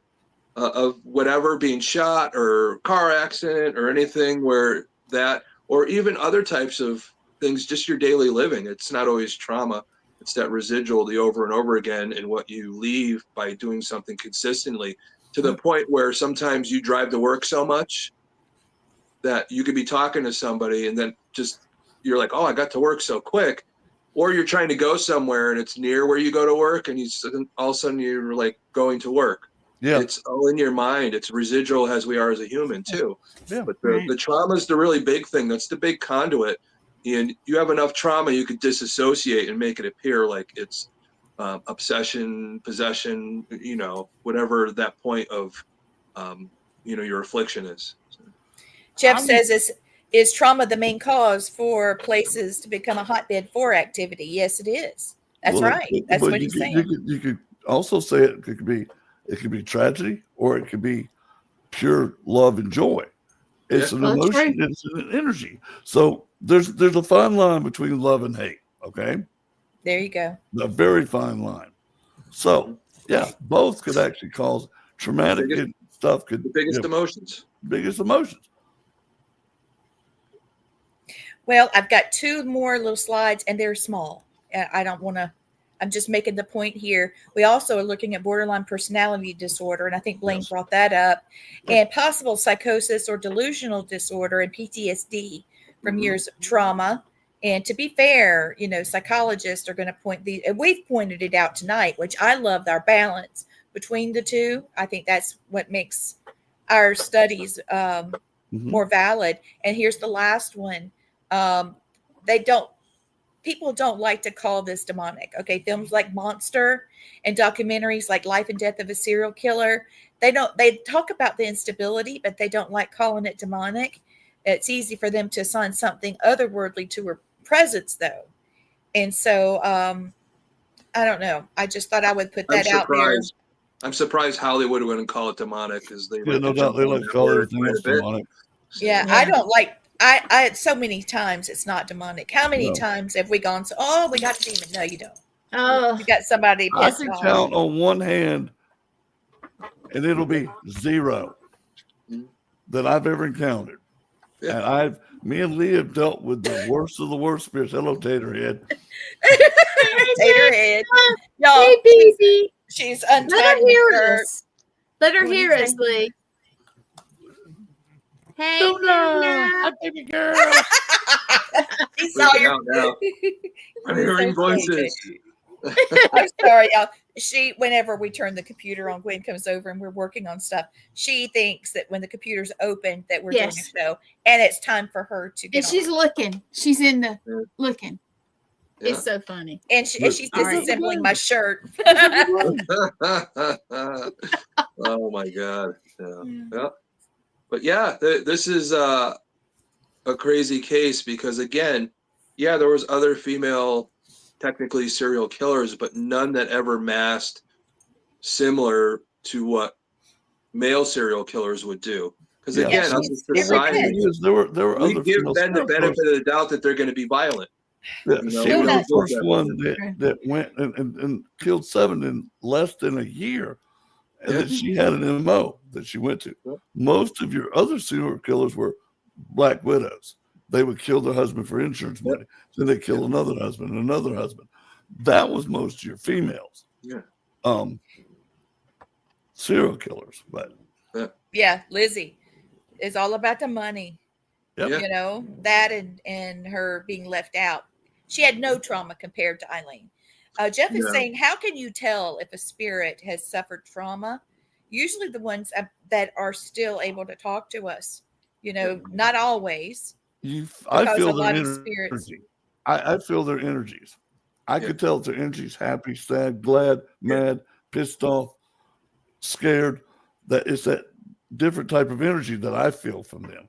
of whatever, being shot or car accident or anything, where that, or even other types of things, just your daily living. It's not always trauma. It's that residual, the over and over again, and what you leave by doing something consistently, to the point where sometimes you drive to work so much that you could be talking to somebody and then just you're like, oh, I got to work so quick. Or you're trying to go somewhere and it's near where you go to work, and all of a sudden you're like going to work. Yeah, it's all in your mind. It's residual as we are as a human too. Yeah, but the trauma is the really big thing. That's the big conduit. And you have enough trauma, you could disassociate and make it appear like it's obsession, possession, whatever that point of, your affliction is. So. Jeff says, is trauma the main cause for places to become a hotbed for activity? Yes, it is. That's right. That's what he's saying. You could also say it could be tragedy, or it could be pure love and joy. It's an emotion, it's an energy. So there's a fine line between love and hate. Okay. There you go. A very fine line. So yeah, both could actually cause traumatic stuff. The biggest emotions. Biggest emotions. Well, I've got 2 more little slides, and they're small. I don't want to. I'm just making the point here. We also are looking at borderline personality disorder, and I think Blaine brought that up, and possible psychosis or delusional disorder and PTSD from years of trauma. And to be fair, psychologists are going to point these, and we've pointed it out tonight, which I love our balance between the two. I think that's what makes our studies more valid. And here's the last one. People don't like to call this demonic. Okay. Films like Monster and documentaries like Life and Death of a Serial Killer. They talk about the instability, but they don't like calling it demonic. It's easy for them to assign something otherworldly to her presence though. And so, I don't know. I just thought I would put that out there. I'm surprised Hollywood wouldn't call it demonic, because they no doubt they like to call everything else demonic. Yeah, I don't like. I so many times it's not demonic. How many times have we gone? So, we got a demon. No, you don't. Oh, you got somebody. I can count on one hand, and it'll be 0 that I've ever encountered. Yeah. And me and Lee have dealt with the worst of the worst spirits. Hello, Taterhead. Taterhead. Y'all, hey, baby. She's untied. Let her hear us. Let her hear us, Lee. Hey, Luna, baby girl. He saw your. I'm hearing voices. I'm sorry, y'all. Whenever we turn the computer on, Gwen comes over and we're working on stuff. She thinks that when the computer's open, that we're doing a show, and it's time for her to get. And she's looking. She's in the looking. Yeah. It's so funny. And she's disassembling my shirt. Oh my God. Yeah. But yeah, this is a crazy case, because again, there was other female, technically serial killers, but none that ever masked similar to what male serial killers would do. Because again, as a society, there were we give men the benefit of the doubt that they're going to be violent. Yeah, she was the first one that went and killed 7 in less than a year. And that she had an MO that she went to. Most of your other serial killers were black widows. They would kill their husband for insurance money. Then they kill another husband and another husband. That was most of your females. Serial killers, but Lizzie is all about the money. That and her being left out. She had no trauma compared to Aileen. Jeff is saying, how can you tell if a spirit has suffered trauma? Usually the ones that are still able to talk to us, not always. I feel their energy. I feel their energies. I could tell if their energies happy, sad, glad, mad, pissed off, scared. That it's that different type of energy that I feel from them.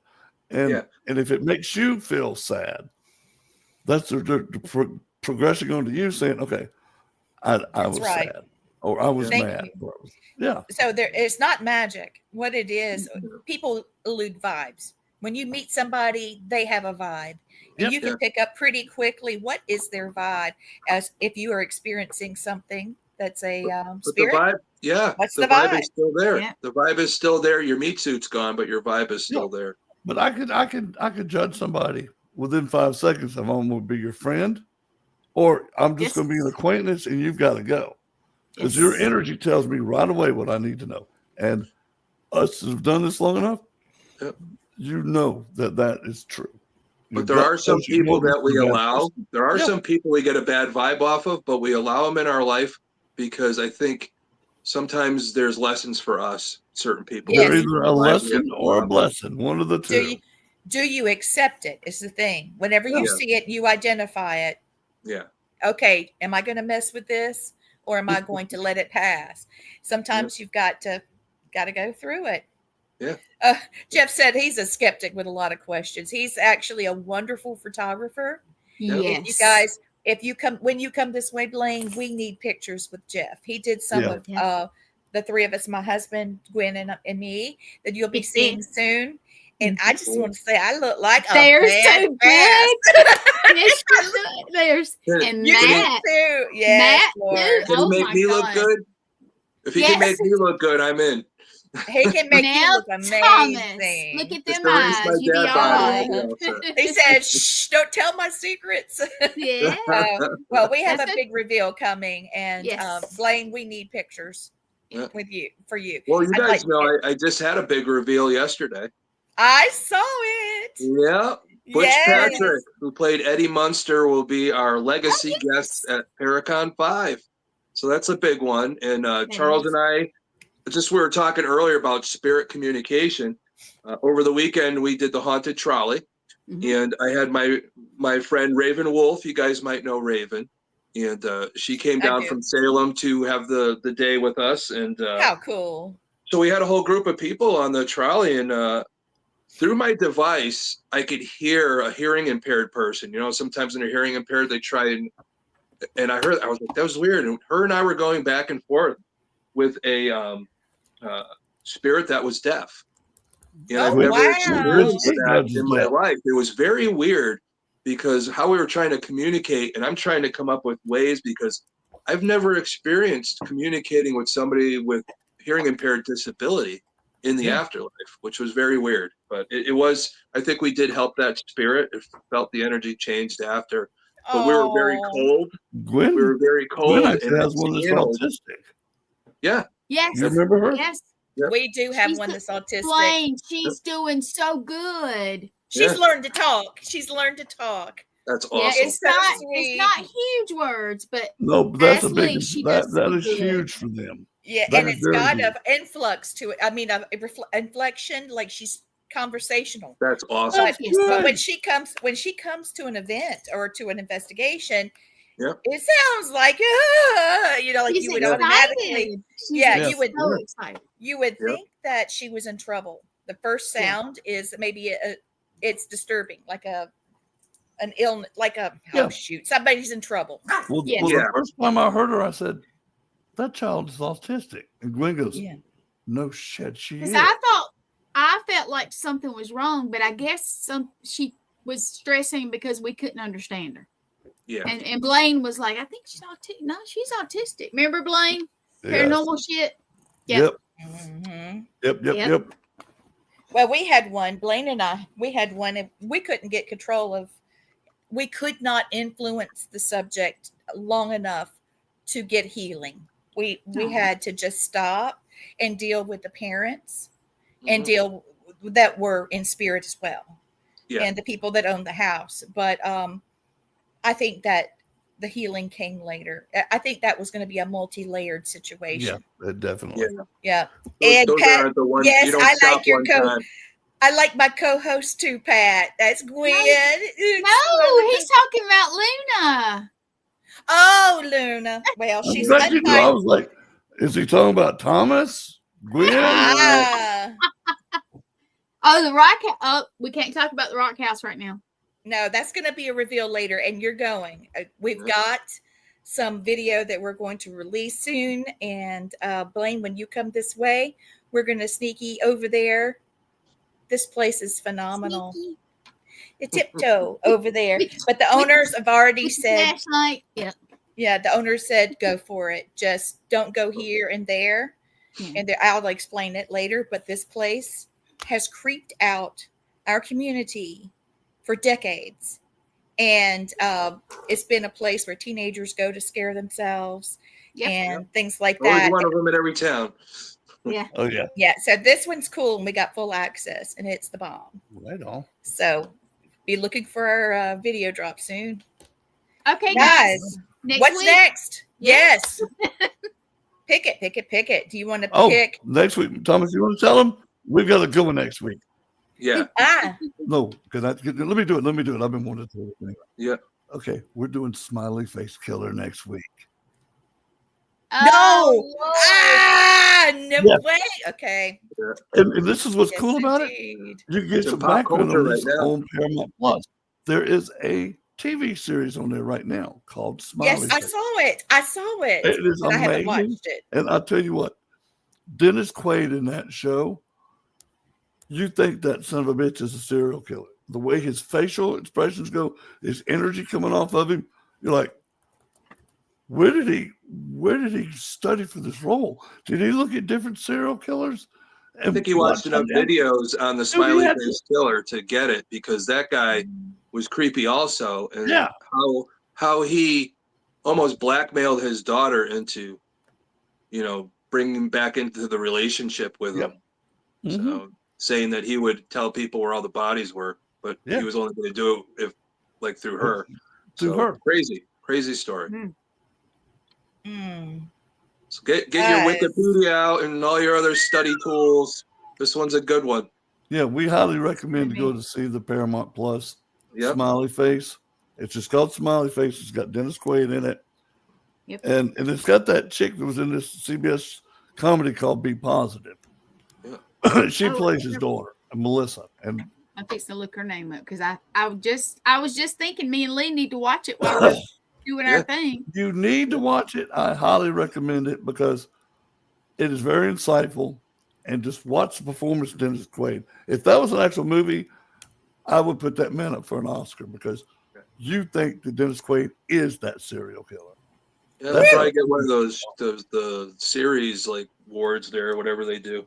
And if it makes you feel sad, that's the progression going to you saying, okay, I was sad, or I was mad. So it's not magic. What it is, people elude vibes. When you meet somebody, they have a vibe. And you can pick up pretty quickly what is their vibe, as if you are experiencing something that's a spirit. The vibe, what's the vibe? Is still there. Yeah. The vibe is still there. Your meat suit's gone, but your vibe is still there. But I could judge somebody within 5 seconds if I'm going to be your friend, or I'm just going to be an acquaintance, and you've got to go. Because your energy tells me right away what I need to know. And us who've done this long enough, you know that is true. But there are some people that we allow. There are some people we get a bad vibe off of, but we allow them in our life because I think sometimes there's lessons for us, certain people. They're either a lesson or a blessing, one of the two. Do you accept it is the thing. Whenever you see it, you identify it. Yeah. Okay, am I going to mess with this, or am I going to let it pass? Sometimes you've got to go through it. Yeah. Jeff said he's a skeptic with a lot of questions. He's actually a wonderful photographer. Yes. If you guys, when you come this way, Blaine, we need pictures with Jeff. He did some of the three of us, my husband, Gwen, and me, that you'll be seeing soon. And I just want to say, I look like a badass. There's and Matt too. Yes, Matt, can he make me look good? If he can make me look good, I'm in. He can make you look amazing. Thomas, look at them eyes. You be all right. He said, "Shh, don't tell my secrets." Yeah. Well, we have a big reveal coming, and Blaine, we need pictures with you for you. Well, you guys know I just had a big reveal yesterday. I saw it. Yeah. Butch Patrick, who played Eddie Munster, will be our legacy guest at Paracon 5. So that's a big one. And Charles and I, we were talking earlier about spirit communication. Over the weekend, we did the Haunted Trolley. And I had my friend Raven Wolf. You guys might know Raven. And she came down from Salem to have the day with us. And how cool. So we had a whole group of people on the trolley, and through my device, I could hear a hearing impaired person. You know, sometimes when they're hearing impaired, they try and I was like, that was weird. And her and I were going back and forth with a spirit that was deaf. And I've never experienced that in my life. It was very weird because how we were trying to communicate, and I'm trying to come up with ways because I've never experienced communicating with somebody with hearing impaired disability in the afterlife, which was very weird. But it was, I think we did help that spirit. It felt the energy changed after. But we were very cold. Gwen, we were very cold. Gwen actually has one that's autistic. Yeah. Yes. You remember her? Yes. Yep. We do have one that's autistic. Blaine, she's doing so good. She's learned to talk. She's learned to talk. That's awesome. It's not huge words, but no, but that's a big. That is huge for them. Yeah, and it's got an influx to it. I mean, a inflection, like she's conversational. That's awesome. But when she comes to an event or to an investigation, it sounds like you know, like she's you would excited. Automatically, you would Yep. think that she was in trouble. The first sound is maybe it's disturbing, like an illness, like somebody's in trouble. Well, the first time I heard her, I said, that child is autistic. And Gwen goes, no shit, she is. I felt like something was wrong, but I guess she was stressing because we couldn't understand her. Yeah. And Blaine was like, I think she's autistic. No, she's autistic. Remember Blaine? Paranormal shit? Yep. Mm-hmm. Yep. Well, we had one, Blaine and I, and we couldn't get control of, we could not influence the subject long enough to get healing. We had to just stop and deal with the parents and deal that were in spirit as well. Yeah. And the people that owned the house. But I think that the healing came later. I think that was going to be a multi-layered situation. Yeah, definitely. Yeah. And Pat, yes, I like your I like my co-host too, Pat. That's Gwen. No, he's talking about Luna. Oh, Luna. Well, she's. I was like, is he talking about Thomas? Gwen? The Rock House. Oh, we can't talk about the Rock House right now. No, that's going to be a reveal later, and you're going. We've got some video that we're going to release soon, and Blaine, when you come this way, we're going to sneaky over there. This place is phenomenal. Sneaky. The tiptoe over there, but the owners have already said. Yeah, the owner said go for it. Just don't go here and there, and I'll explain it later. But this place has creeped out our community for decades, and it's been a place where teenagers go to scare themselves and things like that. There's one of them in every town. Yeah. Oh yeah. Yeah. So this one's cool, and we got full access, and it's the bomb. Right on. So be looking for our video drop soon. Okay, guys. What's next? Yes. Pick it. Do you want to pick? Next week, Thomas, you want to tell them? We've got a good one next week. Yeah. No, because let me do it. I've been wanting to do it. Yeah. Okay, we're doing Smiley Face Killer next week. No way. Okay. Yeah. And this is what's cool about it. You get some background on this on Paramount Plus. There is a TV series on there right now called Smiley Yes, I Face. saw it. It is but amazing. I haven't watched it. And I'll tell you what, Dennis Quaid in that show, you think that son of a bitch is a serial killer. The way his facial expressions go, his energy coming off of him, you're like, where did he study for this role? Did he look at different serial killers? I think he watched enough videos on the Smiley Face Killer to get it, because that guy was creepy also. And how he almost blackmailed his daughter into, bringing him back into the relationship with him. So saying that he would tell people where all the bodies were, but he was only going to do it if through her. Crazy story. So get your Wikipedia out and all your other study tools. This one's a good one. Yeah, we highly recommend to go to see the Paramount Plus Smiley Face. It's just called Smiley Face. It's got Dennis Quaid in it. Yep. And it's got that chick that was in this CBS comedy called Be Positive. Yeah. She plays his daughter, Melissa. And I'm fixing to look her name up because I was just thinking me and Lee need to watch it while we're doing our thing. You need to watch it. I highly recommend it because it is very insightful. And just watch the performance of Dennis Quaid. If that was an actual movie, I would put that man up for an Oscar because you think that Dennis Quaid is that serial killer. Yeah, they'll probably get one of those the series like awards there, whatever they do.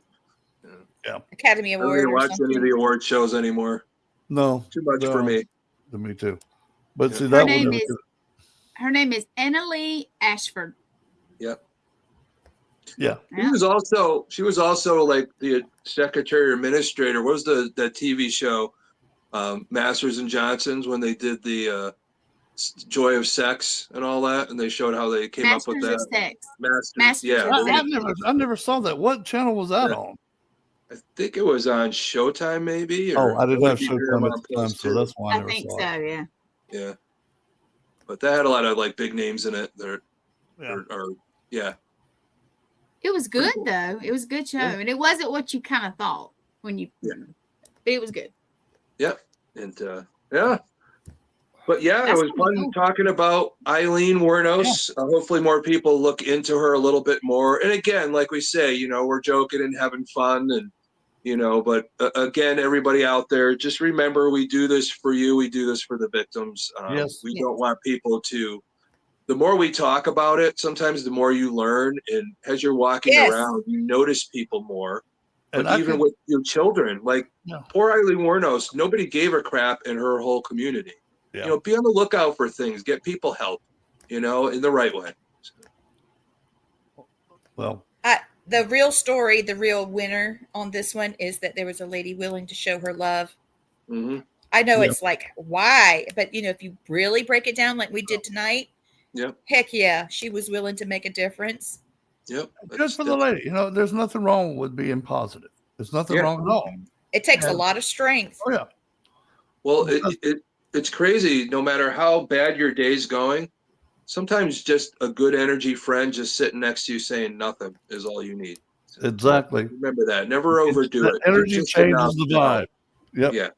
Yeah. Academy Award. I don't watch any of the award shows anymore. No. Too much for me. Me too. But see, that her name is Annalee Ashford. Yep. Yeah. She was also like the secretary or administrator. What was that TV show, Masters and Johnsons, when they did the Joy of Sex and all that, and they showed how they came up with that. Masters of Sex. Masters, yeah. I never saw that. What channel was that on? I think it was on Showtime, maybe. I didn't have Showtime at the time, so that's why I think so. Yeah. Yeah. But that had a lot of like big names in it. It was good though. It was a good show, and it wasn't what you kind of thought when you. Yeah. But it was good. Yeah, and but it was fun talking about Aileen Wuornos. Hopefully, more people look into her a little bit more. And again, like we say, we're joking and having fun, and But again, everybody out there, just remember, we do this for you. We do this for the victims. We don't want people to. The more we talk about it, sometimes the more you learn. And as you're walking around, you notice people more. But even with your children, like poor Aileen Wuornos, nobody gave a crap in her whole community. Yeah. Be on the lookout for things. Get people help, in the right way. Well, the real story, the real winner on this one is that there was a lady willing to show her love. Mm-hmm. I know it's like, why? But, if you really break it down like we did tonight, heck yeah, she was willing to make a difference. Yep. Just for the lady. There's nothing wrong with being positive. There's nothing wrong at all. It takes a lot of strength. Oh, yeah. Well, it's crazy. No matter how bad your day's going, sometimes just a good energy friend just sitting next to you saying nothing is all you need. So exactly. Remember that. Never overdo it. Energy changes the vibe. Yep. Yeah.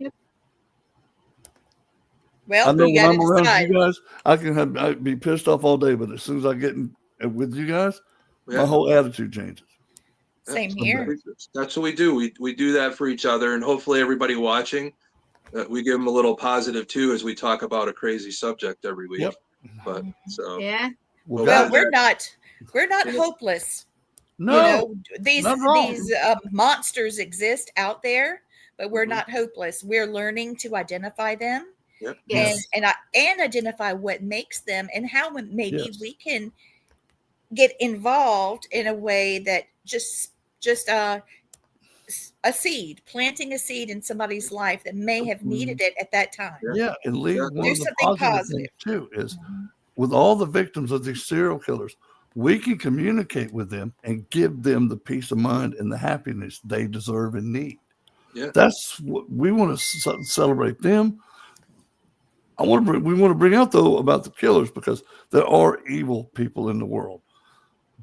Well, I know when I'm around you guys, I'd be pissed off all day, but as soon as I get with you guys, my whole attitude changes. Same here. That's what we do. We do that for each other, and hopefully everybody watching, we give them a little positive too as we talk about a crazy subject every week. Yep. But well, we're not hopeless. No, these monsters exist out there, but we're not hopeless. We're learning to identify them. Yep. And identify what makes them and how maybe we can get involved in a way that just a seed, planting a seed in somebody's life that may have needed it at that time. Yeah, and Lee, one do of the something positive too is with all the victims of these serial killers, we can communicate with them and give them the peace of mind and the happiness they deserve and need. Yeah, that's what we want to celebrate them. We want to bring out though about the killers because there are evil people in the world,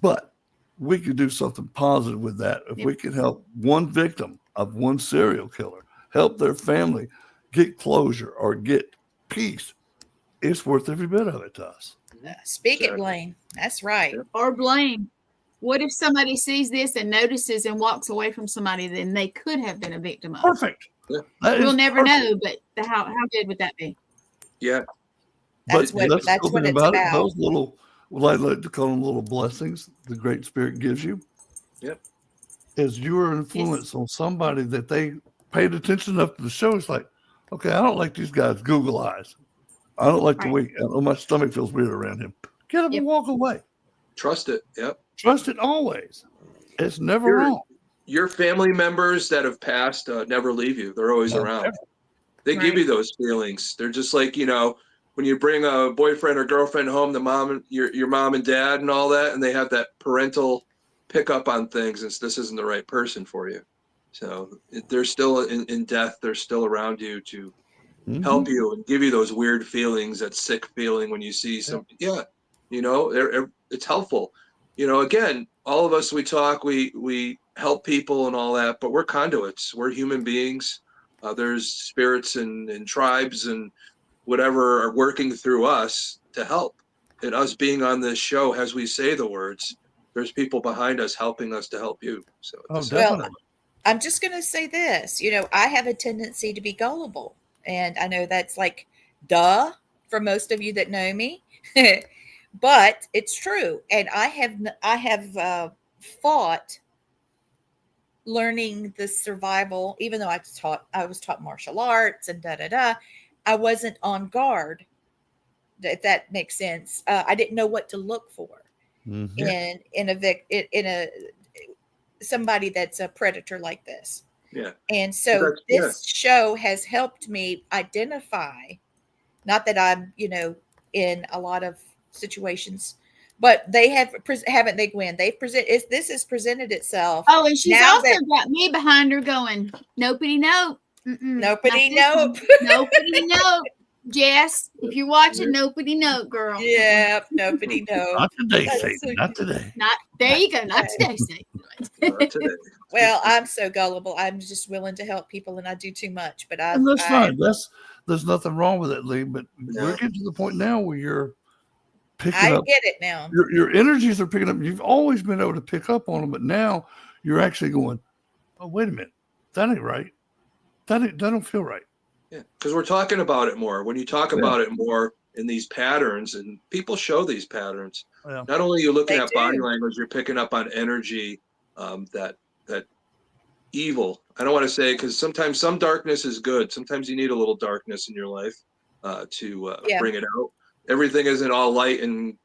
but we could do something positive with that if we could help one victim of one serial killer, help their family get closure or get peace. it's worth every bit of it to us. Speak it, Blaine. That's right. Or Blaine. What if somebody sees this and notices and walks away from somebody, then they could have been a victim of? Perfect. Yeah. We'll never know, but how good would that be? Yeah. That's what it's about. Those little, what I like to call them little blessings the Great Spirit gives you. Yep. Is your influence on somebody that they paid attention enough to the show. It's like, okay, I don't like these guys' Google eyes. I don't like the way my stomach feels weird around him. Get up and walk away. Trust it. Yep. Trust it always. It's never wrong. Your family members that have passed never leave you. They're always around. Ever. They give you those feelings. They're just like, when you bring a boyfriend or girlfriend home, your mom and dad and all that, and they have that parental pick up on things, and this isn't the right person for you. So they're still in death. They're still around you to help you and give you those weird feelings, that sick feeling when you see something. Yeah. It's helpful. Again, all of us, we talk, we help people and all that, but we're conduits. We're human beings. There's spirits and tribes and whatever are working through us to help. And us being on this show, as we say the words, there's people behind us helping us to help you. So definitely. Well, I'm just going to say this. I have a tendency to be gullible. And I know that's like, duh, for most of you that know me. But it's true. And I have fought learning the survival, even though I was taught martial arts and I wasn't on guard, if that makes sense. I didn't know what to look for in a somebody that's a predator like this. Yeah. And so this show has helped me identify, not that I'm, in a lot of situations, but they haven't they, Gwen? This has presented itself. Oh, and she's also got me behind her going, nopity nope. Nopity nope. Nopity nope. Jess, if you're watching, nopity nope, girl. Yeah, nopity nope. Not today, Satan. Not today. There you go. Not today, Satan. Not today. Well, I'm so gullible. I'm just willing to help people, and I do too much. But that's fine. There's nothing wrong with it, Lee. But we're getting to the point now where you're picking up. I get it now. Your energies are picking up. You've always been able to pick up on them, but now you're actually going, oh, wait a minute. That ain't right. That don't feel right. Yeah, because we're talking about it more. When you talk about it more in these patterns, and people show these patterns, not only are you looking at body language, you're picking up on energy, that evil. I don't want to say, because sometimes some darkness is good. Sometimes you need a little darkness in your life to bring it out. Everything isn't all light and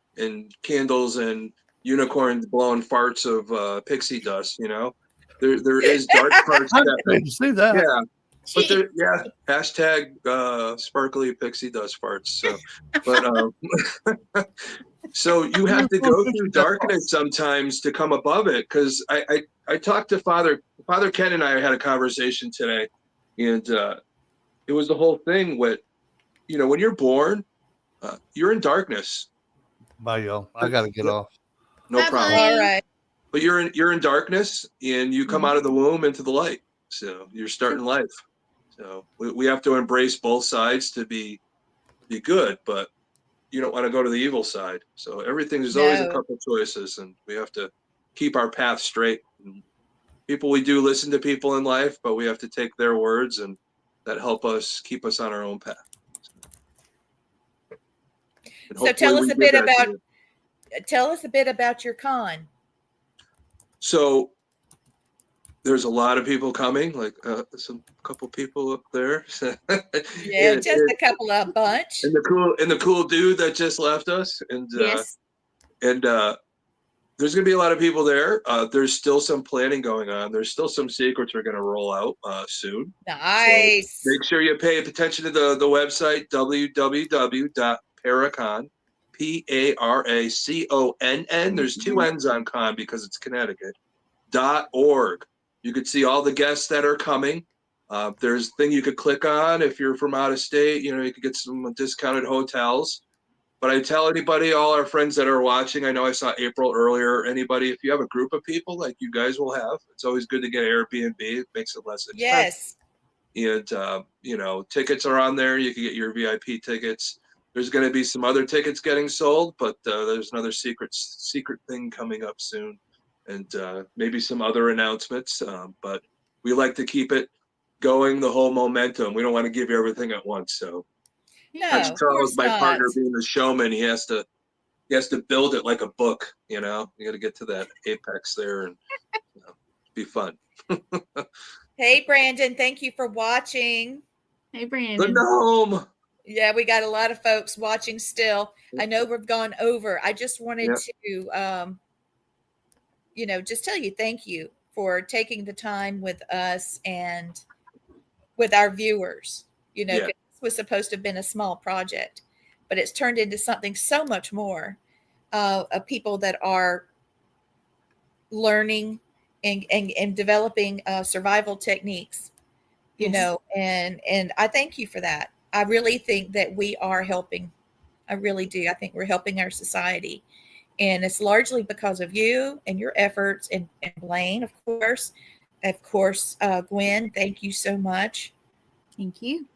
candles and unicorns blowing farts of pixie dust. There is dark parts. You see that? Yeah. But hashtag sparkly pixie dust farts. So, but so you have to go through darkness sometimes to come above it. Because I talked to Father Ken, and I had a conversation today, and it was the whole thing with, when you're born, you're in darkness. Bye, y'all. I gotta get off. No problem. All right. But you're in darkness, and you come out of the womb into the light. So you're starting life. So we have to embrace both sides to be good, but you don't want to go to the evil side. So there's always a couple choices, and we have to keep our path straight. And we do listen to people in life, but we have to take their words, and that help us keep us on our own path. So tell us a bit about your con. So there's a lot of people coming, like couple people up there. Yeah, just a couple of bunch. And the cool dude that just left us. And there's gonna be a lot of people there. There's still some planning going on. There's still some secrets we're gonna roll out soon. Nice. So make sure you pay attention to the website, www.paracon, PARACONN. There's two N's on con because it's Connecticut. .org. You could see all the guests that are coming. There's a thing you could click on if you're from out of state. You could get some discounted hotels. But I tell anybody, all our friends that are watching, I know I saw April earlier, anybody, if you have a group of people like you guys will have, it's always good to get Airbnb. It makes it less expensive. Yes. And, tickets are on there. You can get your VIP tickets. there's going to be some other tickets getting sold, but there's another secret thing coming up soon, and maybe some other announcements. But we like to keep it going, the whole momentum. We don't want to give you everything at once. So that's Charles, my partner, being the showman. He has to build it like a book. You know, you got to get to that apex there and be fun. Hey, Brandon, thank you for watching. Hey, Brandon. The gnome. Yeah, we got a lot of folks watching still. I know we've gone over. I just wanted to, just tell you thank you for taking the time with us and with our viewers. This was supposed to have been a small project, but it's turned into something so much more of people that are learning and developing survival techniques, and I thank you for that. I really think that we are helping. I really do. I think we're helping our society. And it's largely because of you and your efforts, and Blaine, of course. Gwen, thank you so much. Thank you.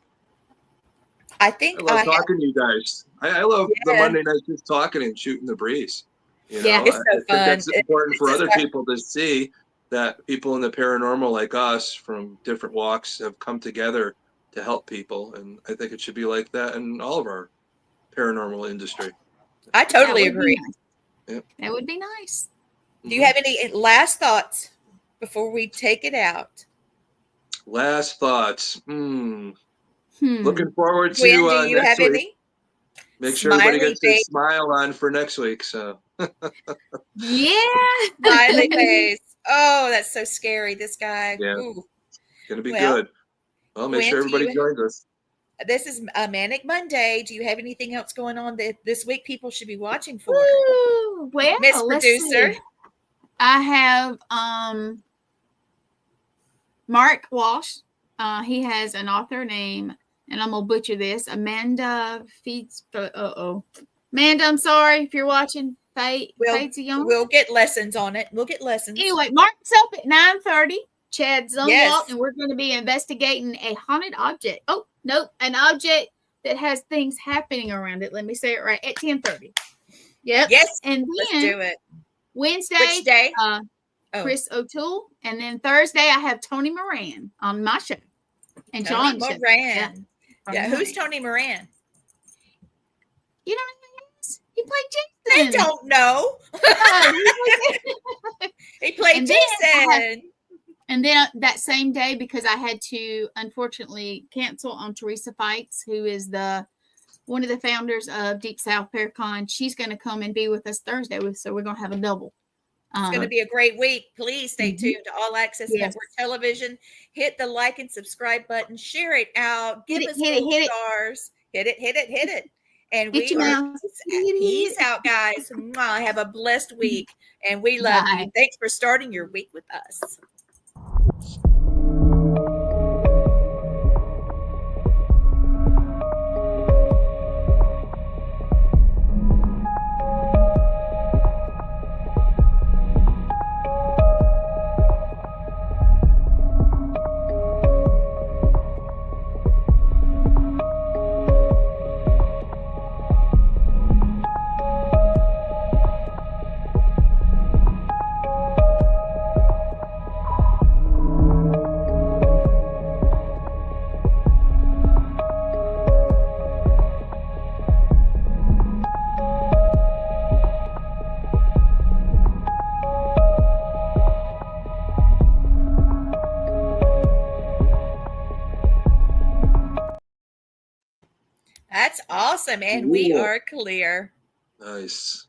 I love talking to you guys. I love the Monday night just talking and shooting the breeze. It's so fun. That's important for other people to see, that people in the paranormal like us from different walks have come together to help people. And I think it should be like that in all of our paranormal industry. I totally agree. Nice. That would be nice. Do you have any last thoughts before we take it out? Last thoughts. Looking forward to Gwen, do you have any? Make sure everybody gets their smile on for next week. So yeah. Smiley face. Oh, that's so scary. This guy. Yeah. Ooh. It's gonna be good. Well, make sure everybody joins us. This is a Manic Monday. Do you have anything else going on that this week people should be watching for? Ooh, well, Miss Producer. I have Mark Walsh. He has an author name, and I'm gonna butcher this. Amanda Feeds. Amanda, I'm sorry if you're watching. We'll get lessons on it. We'll get lessons. Anyway, Mark's up at 9:30. Chad's unlocked, and we're going to be investigating a haunted object. Oh, no, an object that has things happening around it. Let me say it right. At 10:30. Yep. Yes. And then let's do it. Wednesday. Which day? Chris O'Toole. And then Thursday, I have Tony Moran on my show. And John Moran. Yeah. Who's Tony Moran? You don't know who he is? He played Jason. I don't know. He played Jason. And then that same day, because I had to unfortunately cancel on Teresa Fikes, who is one of the founders of Deep South Paracon, she's going to come and be with us Thursday. So we're going to have a double. It's going to be a great week. Please stay tuned to All Access Network Television. Hit the like and subscribe button. Share it out. Give us stars. Hit it. And we are peace out, guys. Have a blessed week. And we love you. Thanks for starting your week with us. That's awesome. And we are clear. Nice.